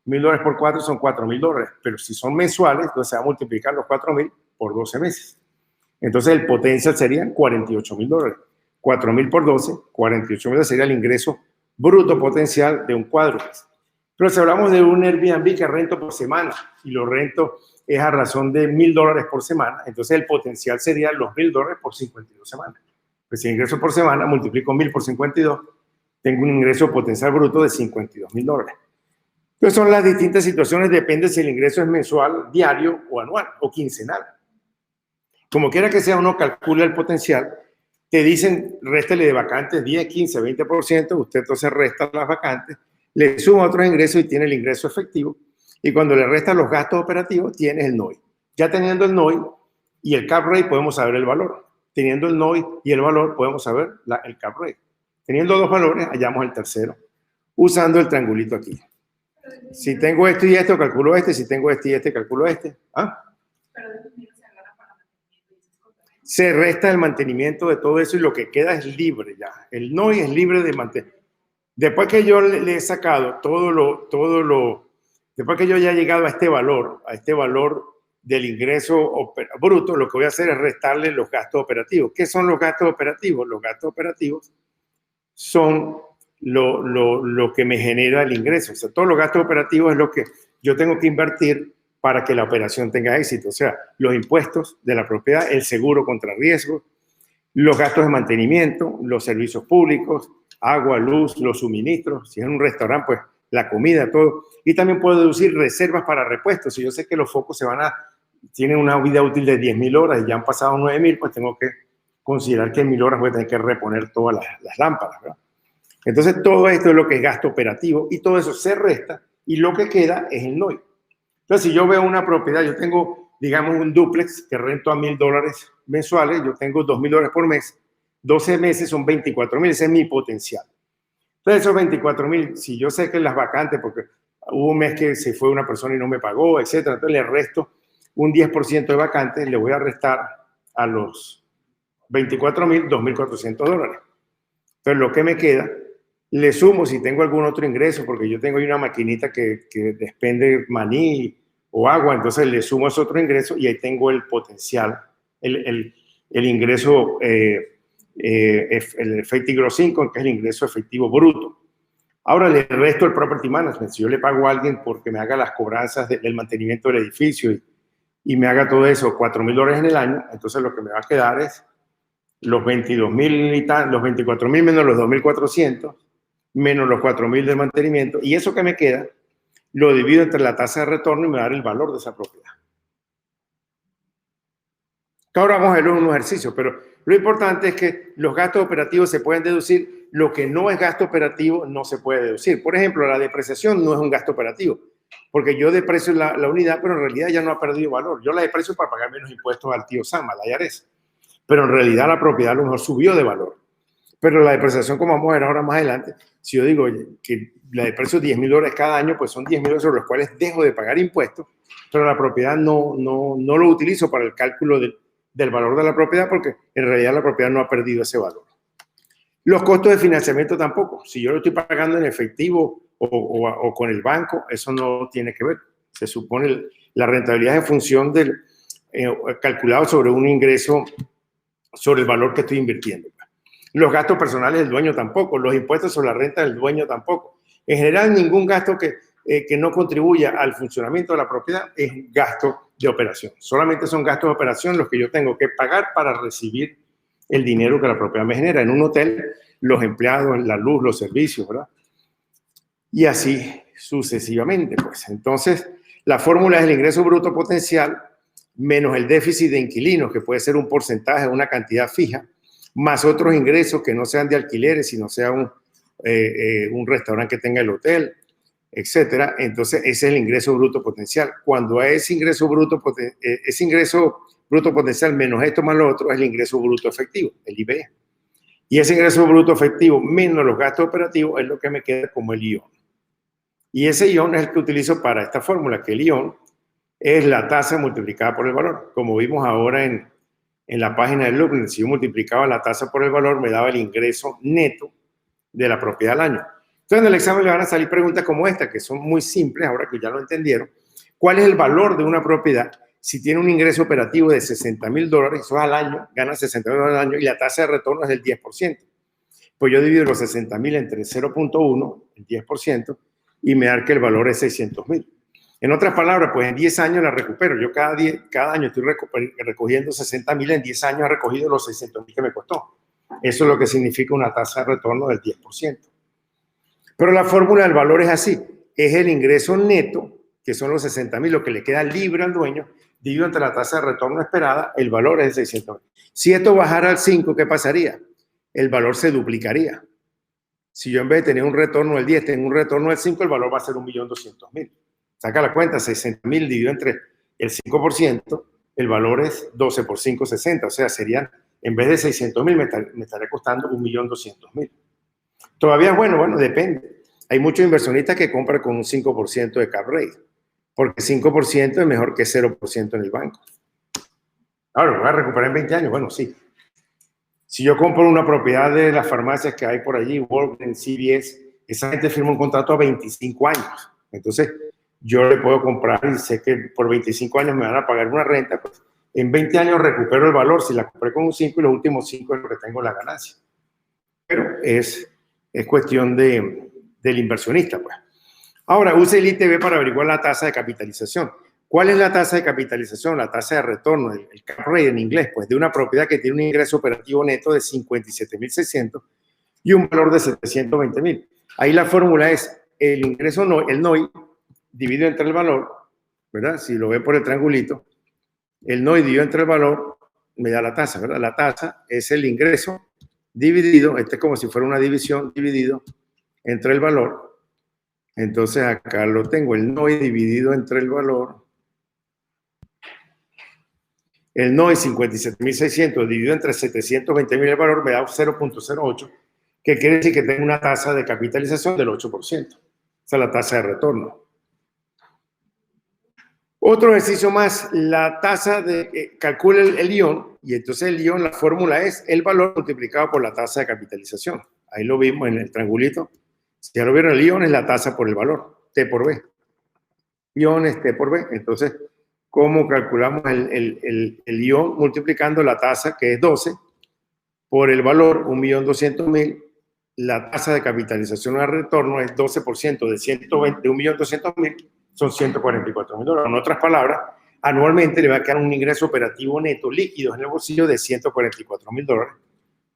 $1,000 por 4 son $4,000. Pero si son mensuales, entonces se va a multiplicar los 4,000 por 12 meses. Entonces el potencial serían $48,000. 4,000 por 12, 48,000 sería el ingreso bruto potencial de un cuádruplex. Pero si hablamos de un Airbnb que rento por semana y lo rento es a razón de $1,000 por semana, entonces el potencial sería los $1,000 por 52 semanas. Pues si ingreso por semana, multiplico 1,000 por 52, tengo un ingreso potencial bruto de $52,000. Entonces son las distintas situaciones, depende si el ingreso es mensual, diario o anual o quincenal. Como quiera que sea, uno calcula el potencial, te dicen, réstele de vacantes 10, 15, 20%, usted entonces resta las vacantes, le suma otros ingresos y tiene el ingreso efectivo, y cuando le resta los gastos operativos, tienes el NOI. Ya teniendo el NOI y el cap rate, podemos saber el valor. Teniendo el NOI y el valor, podemos saber el cap rate. Teniendo dos valores, hallamos el tercero, usando el triangulito aquí. Si tengo esto y esto, calculo este. Si tengo este y este, calculo este. ¿Ah? Se resta el mantenimiento de todo eso y lo que queda es libre ya. El NOI es libre de mantener. Después que yo le he sacado después que yo ya he llegado a este valor del ingreso bruto, lo que voy a hacer es restarle los gastos operativos. ¿Qué son los gastos operativos? Los gastos operativos son lo que me genera el ingreso. O sea, todos los gastos operativos es lo que yo tengo que invertir para que la operación tenga éxito. O sea, los impuestos de la propiedad, el seguro contra riesgo, los gastos de mantenimiento, los servicios públicos, agua, luz, los suministros. Si es un restaurante, pues la comida, todo. Y también puedo deducir reservas para repuestos. Si yo sé que los focos tienen una vida útil de 10.000 horas y ya han pasado 9.000, pues tengo que considerar que en 1.000 horas voy a tener que reponer todas las lámparas, ¿verdad? Entonces, todo esto es lo que es gasto operativo y todo eso se resta y lo que queda es el NOI. Entonces, si yo veo una propiedad, yo tengo, digamos, un dúplex que rento a $1.000 mensuales, yo tengo $2.000 por mes, 12 meses son 24.000, ese es mi potencial. Entonces, esos 24.000, si yo sé que las vacantes, porque hubo un mes que se fue una persona y no me pagó, etcétera, entonces le resto un 10% de vacantes, le voy a restar a los 24.000, $2.400. Entonces, lo que me queda, le sumo si tengo algún otro ingreso, porque yo tengo ahí una maquinita que despende maní o agua, entonces le sumo ese otro ingreso y ahí tengo el potencial, el ingreso, el effective gross income, que es el ingreso efectivo bruto. Ahora le resto el property management. Si yo le pago a alguien porque me haga las cobranzas del mantenimiento del edificio y me haga todo eso, $4.000 en el año, entonces lo que me va a quedar es los 22.000 y tal, los 24.000 menos los 2.400, menos los 4.000 de mantenimiento, y eso que me queda lo divido entre la tasa de retorno y me va a dar el valor de esa propiedad. Ahora vamos a ver un ejercicio, pero lo importante es que los gastos operativos se pueden deducir, lo que no es gasto operativo no se puede deducir. Por ejemplo, la depreciación no es un gasto operativo, porque yo deprecio la unidad, pero en realidad ya no ha perdido valor. Yo la deprecio para pagar menos impuestos al tío Sam, al IRS, pero en realidad la propiedad a lo mejor subió de valor. Pero la depreciación, como vamos a ver ahora más adelante, si yo digo que la deprecio $10.000 cada año, pues son $10.000 sobre los cuales dejo de pagar impuestos, pero la propiedad no lo utilizo para el cálculo del valor de la propiedad, porque en realidad la propiedad no ha perdido ese valor. Los costos de financiamiento tampoco. Si yo lo estoy pagando en efectivo o con el banco, eso no tiene que ver. Se supone la rentabilidad en función del calculado sobre un ingreso, sobre el valor que estoy invirtiendo. Los gastos personales del dueño tampoco, los impuestos sobre la renta del dueño tampoco. En general, ningún gasto que no contribuya al funcionamiento de la propiedad es gasto de operación. Solamente son gastos de operación los que yo tengo que pagar para recibir el dinero que la propiedad me genera. En un hotel, los empleados, la luz, los servicios, ¿verdad? Y así sucesivamente, pues. Entonces, la fórmula es el ingreso bruto potencial menos el déficit de inquilinos, que puede ser un porcentaje de una cantidad fija, más otros ingresos que no sean de alquileres, sino sea un restaurante que tenga el hotel, etcétera. Entonces, ese es el ingreso bruto potencial. Cuando a ese ingreso bruto potencial menos esto más lo otro es el ingreso bruto efectivo, el IBE. Y ese ingreso bruto efectivo menos los gastos operativos es lo que me queda como el ION. Y ese ION es el que utilizo para esta fórmula, que el ION es la tasa multiplicada por el valor. Como vimos ahora en la página de Lubnin, si yo multiplicaba la tasa por el valor, me daba el ingreso neto de la propiedad al año. Entonces, en el examen le van a salir preguntas como esta, que son muy simples, ahora que ya lo entendieron. ¿Cuál es el valor de una propiedad si tiene un ingreso operativo de $60.000, eso al año, gana $60.000 al año, y la tasa de retorno es del 10%? Pues yo divido los 60.000 entre 0.1, el 10%, y me da que el valor es 600.000. En otras palabras, pues en 10 años la recupero. Yo cada año estoy recogiendo 60.000, en 10 años he recogido los 600.000 que me costó. Eso es lo que significa una tasa de retorno del 10%. Pero la fórmula del valor es así. Es el ingreso neto, que son los 60.000, lo que le queda libre al dueño, dividido entre la tasa de retorno esperada, el valor es de 600.000. Si esto bajara al 5, ¿qué pasaría? El valor se duplicaría. Si yo en vez de tener un retorno del 10, tengo un retorno del 5, el valor va a ser 1.200.000. Saca la cuenta, 60.000 dividido entre el 5%, el valor es 12 por 5, 60. O sea, serían, en vez de 600.000, me estaría costando 1.200.000. Todavía, bueno, depende. Hay muchos inversionistas que compran con un 5% de cap rate, porque 5% es mejor que 0% en el banco. Ahora, ¿lo voy a recuperar en 20 años? Bueno, sí. Si yo compro una propiedad de las farmacias que hay por allí, Walgreens, CVS, esa gente firma un contrato a 25 años. Entonces, yo le puedo comprar y sé que por 25 años me van a pagar una renta, pues en 20 años recupero el valor si la compré con un 5 y los últimos 5 es lo que tengo la ganancia. Pero es cuestión del inversionista, pues. Ahora, use el ITB para averiguar la tasa de capitalización. ¿Cuál es la tasa de capitalización? La tasa de retorno, el cap rate en inglés, pues de una propiedad que tiene un ingreso operativo neto de 57.600 y un valor de 720.000. Ahí la fórmula es el ingreso el NOI dividido entre el valor, ¿verdad? Si lo ven por el triangulito, el NOI dividido entre el valor me da la tasa, ¿verdad? La tasa es el ingreso dividido, este es como si fuera una división, dividido entre el valor. Entonces acá lo tengo, el NOI dividido entre el valor. El NOI 57.600 dividido entre 720.000 el valor me da 0.08, que quiere decir que tengo una tasa de capitalización del 8%. Esa es la tasa de retorno. Otro ejercicio más, la tasa de calcula el ION, y entonces el ION, la fórmula es el valor multiplicado por la tasa de capitalización. Ahí lo vimos en el triangulito. Si ya lo vieron, el ION es la tasa por el valor, T por B. ION es T por B. Entonces, ¿cómo calculamos el ION? Multiplicando la tasa, que es 12, por el valor, 1.200.000. La tasa de capitalización al retorno es 12% de 1.200.000, son $144.000. En otras palabras, anualmente le va a quedar un ingreso operativo neto líquido en el bolsillo de $144.000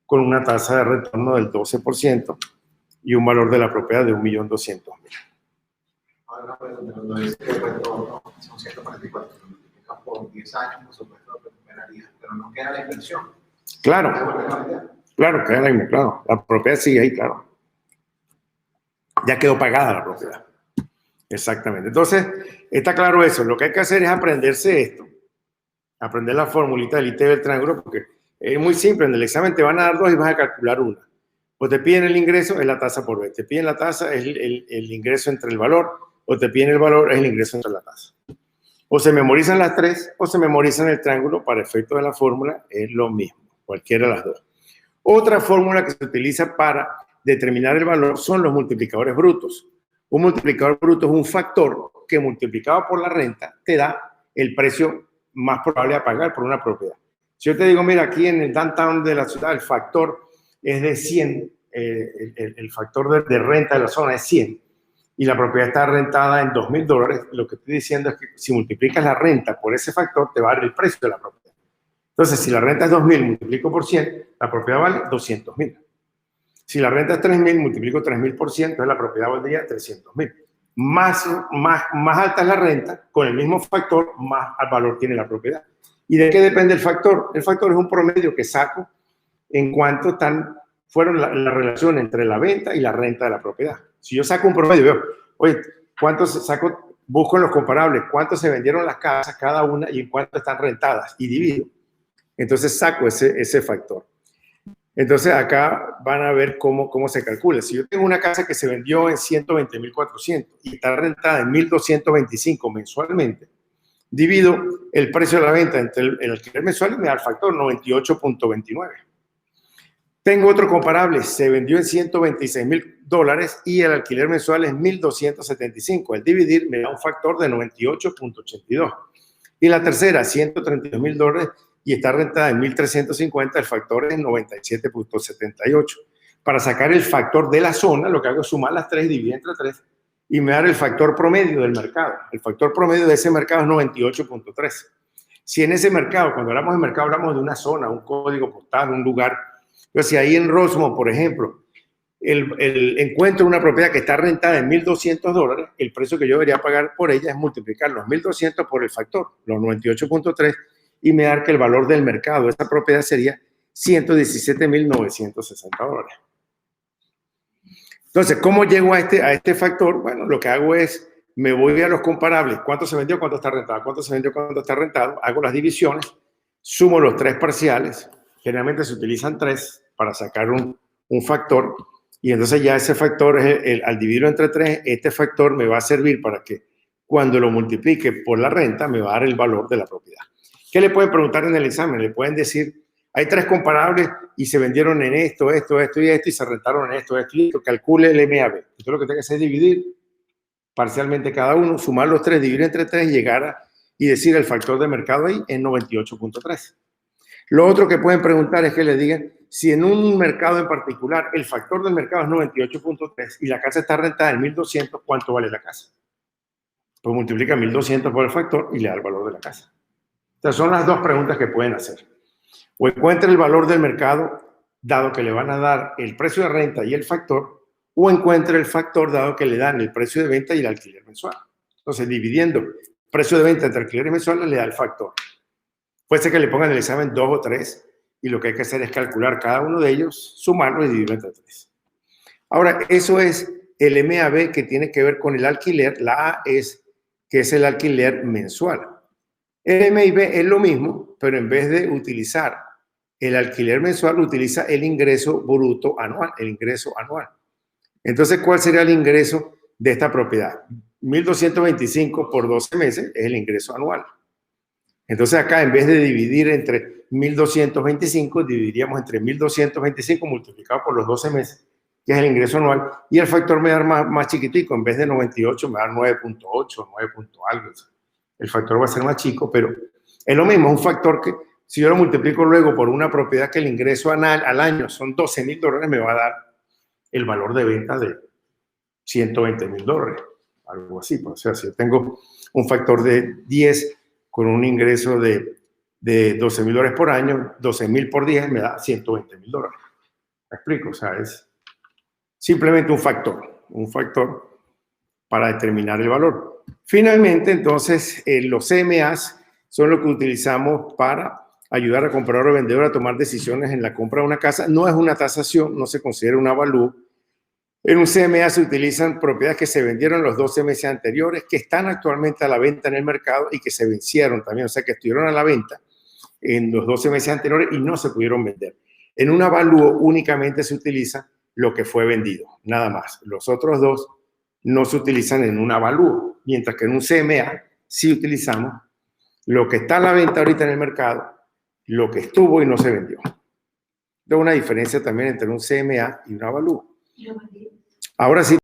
con una tasa de retorno del 12% y un valor de la propiedad de 1.200.000. Ahora, cuando dice que el retorno son 144, lo multiplican por 10 años, por supuesto, lo recuperaría, pero no queda la inversión. Claro, claro, queda ahí, claro. La propiedad sigue ahí, claro. Ya quedó pagada la propiedad. Exactamente. Entonces, está claro eso. Lo que hay que hacer es aprenderse esto. Aprender la formulita del ITV del triángulo, porque es muy simple. En el examen te van a dar dos y vas a calcular una. O te piden el ingreso, es la tasa por B. Te piden la tasa, es el ingreso entre el valor. O te piden el valor, es el ingreso entre la tasa. O se memorizan las tres, o se memorizan el triángulo para efecto de la fórmula, es lo mismo. Cualquiera de las dos. Otra fórmula que se utiliza para determinar el valor son los multiplicadores brutos. Un multiplicador bruto es un factor que multiplicado por la renta te da el precio más probable a pagar por una propiedad. Si yo te digo, mira, aquí en el downtown de la ciudad el factor es de 100, el factor de renta de la zona es 100 y la propiedad está rentada en $2.000, lo que estoy diciendo es que si multiplicas la renta por ese factor te va a dar el precio de la propiedad. Entonces, si la renta es 2.000, multiplico por 100, la propiedad vale 200.000. Si la renta es 3.000, multiplico 3.000 por 100, entonces la propiedad valdría 300.000. Más alta es la renta, con el mismo factor, más valor tiene la propiedad. ¿Y de qué depende el factor? El factor es un promedio que saco en cuanto fueron la relación entre la venta y la renta de la propiedad. Si yo saco un promedio, veo, oye, ¿cuánto saco? Busco en los comparables, cuánto se vendieron las casas cada una y en cuánto están rentadas, y divido. Entonces saco ese factor. Entonces acá van a ver cómo se calcula. Si yo tengo una casa que se vendió en 120.400 y está rentada en 1.225 mensualmente, divido el precio de la venta entre el alquiler mensual y me da el factor 98.29. Tengo otro comparable, se vendió en $126.000 y el alquiler mensual es 1.275. El dividir me da un factor de 98.82. Y la tercera, $132.000 y está rentada en 1.350, el factor es 97.78. Para sacar el factor de la zona, lo que hago es sumar las tres, dividir entre 3 y me da el factor promedio del mercado. El factor promedio de ese mercado es 98.3. Si en ese mercado, cuando hablamos de mercado, hablamos de una zona, un código postal, un lugar. Pero si ahí en Rosemont, por ejemplo, encuentro una propiedad que está rentada en $1.200, el precio que yo debería pagar por ella es multiplicar los 1.200 por el factor, los 98.3, y me da que el valor del mercado de esa propiedad sería $117.960. Entonces, ¿cómo llego a este factor? Bueno, lo que hago es, me voy a los comparables, cuánto se vendió, cuánto está rentado, cuánto se vendió, cuánto está rentado, hago las divisiones, sumo los tres parciales, generalmente se utilizan 3 para sacar un factor, y entonces ya ese factor, al dividirlo entre 3, este factor me va a servir para que cuando lo multiplique por la renta, me va a dar el valor de la propiedad. ¿Qué le pueden preguntar en el examen? Le pueden decir, hay 3 comparables y se vendieron en esto, esto, esto y esto, y se rentaron en esto, esto y esto. Calcule el MAB. Entonces lo que tengo que hacer es dividir parcialmente cada uno, sumar los 3, dividir entre 3 y llegar y decir el factor de mercado ahí en 98.3. Lo otro que pueden preguntar es que le digan si en un mercado en particular el factor del mercado es 98.3 y la casa está rentada en 1.200, ¿cuánto vale la casa? Pues multiplica 1.200 por el factor y le da el valor de la casa. Estas son las dos preguntas que pueden hacer. O encuentre el valor del mercado, dado que le van a dar el precio de renta y el factor, o encuentre el factor dado que le dan el precio de venta y el alquiler mensual. Entonces, dividiendo el precio de venta entre alquileres mensuales, le da el factor. Puede ser que le pongan el examen 2 o 3, y lo que hay que hacer es calcular cada uno de ellos, sumarlo y dividirlo entre 3. Ahora, eso es el MAB que tiene que ver con el alquiler. La A es que es el alquiler mensual. El MIB es lo mismo, pero en vez de utilizar el alquiler mensual, utiliza el ingreso bruto anual, el ingreso anual. Entonces, ¿cuál sería el ingreso de esta propiedad? 1.225 por 12 meses es el ingreso anual. Entonces, acá, en vez de dividir entre 1.225, dividiríamos entre 1.225 multiplicado por los 12 meses, que es el ingreso anual, y el factor me da más chiquitico. En vez de 98, me da 9.8, 9 algo. El factor va a ser más chico, pero es lo mismo, es un factor que, si yo lo multiplico luego por una propiedad que el ingreso al año son $12,000, me va a dar el valor de venta de $120,000, algo así. O sea, si yo tengo un factor de 10 con un ingreso de $12,000 por año, 12,000 por 10 me da $120,000. ¿Me explico? O sea, es simplemente un factor para determinar el valor. Finalmente, entonces, los CMAs son lo que utilizamos para ayudar a comprador o vendedor a tomar decisiones en la compra de una casa. No es una tasación, no se considera un avalúo. En un CMA se utilizan propiedades que se vendieron los 12 meses anteriores, que están actualmente a la venta en el mercado y que se vencieron también, o sea, que estuvieron a la venta en los 12 meses anteriores y no se pudieron vender. En un avalúo únicamente se utiliza lo que fue vendido, nada más. Los otros dos no se utilizan en un avalúo, mientras que en un CMA sí utilizamos lo que está a la venta ahorita en el mercado, lo que estuvo y no se vendió. Hay una diferencia también entre un CMA y un avalúo. Ahora sí.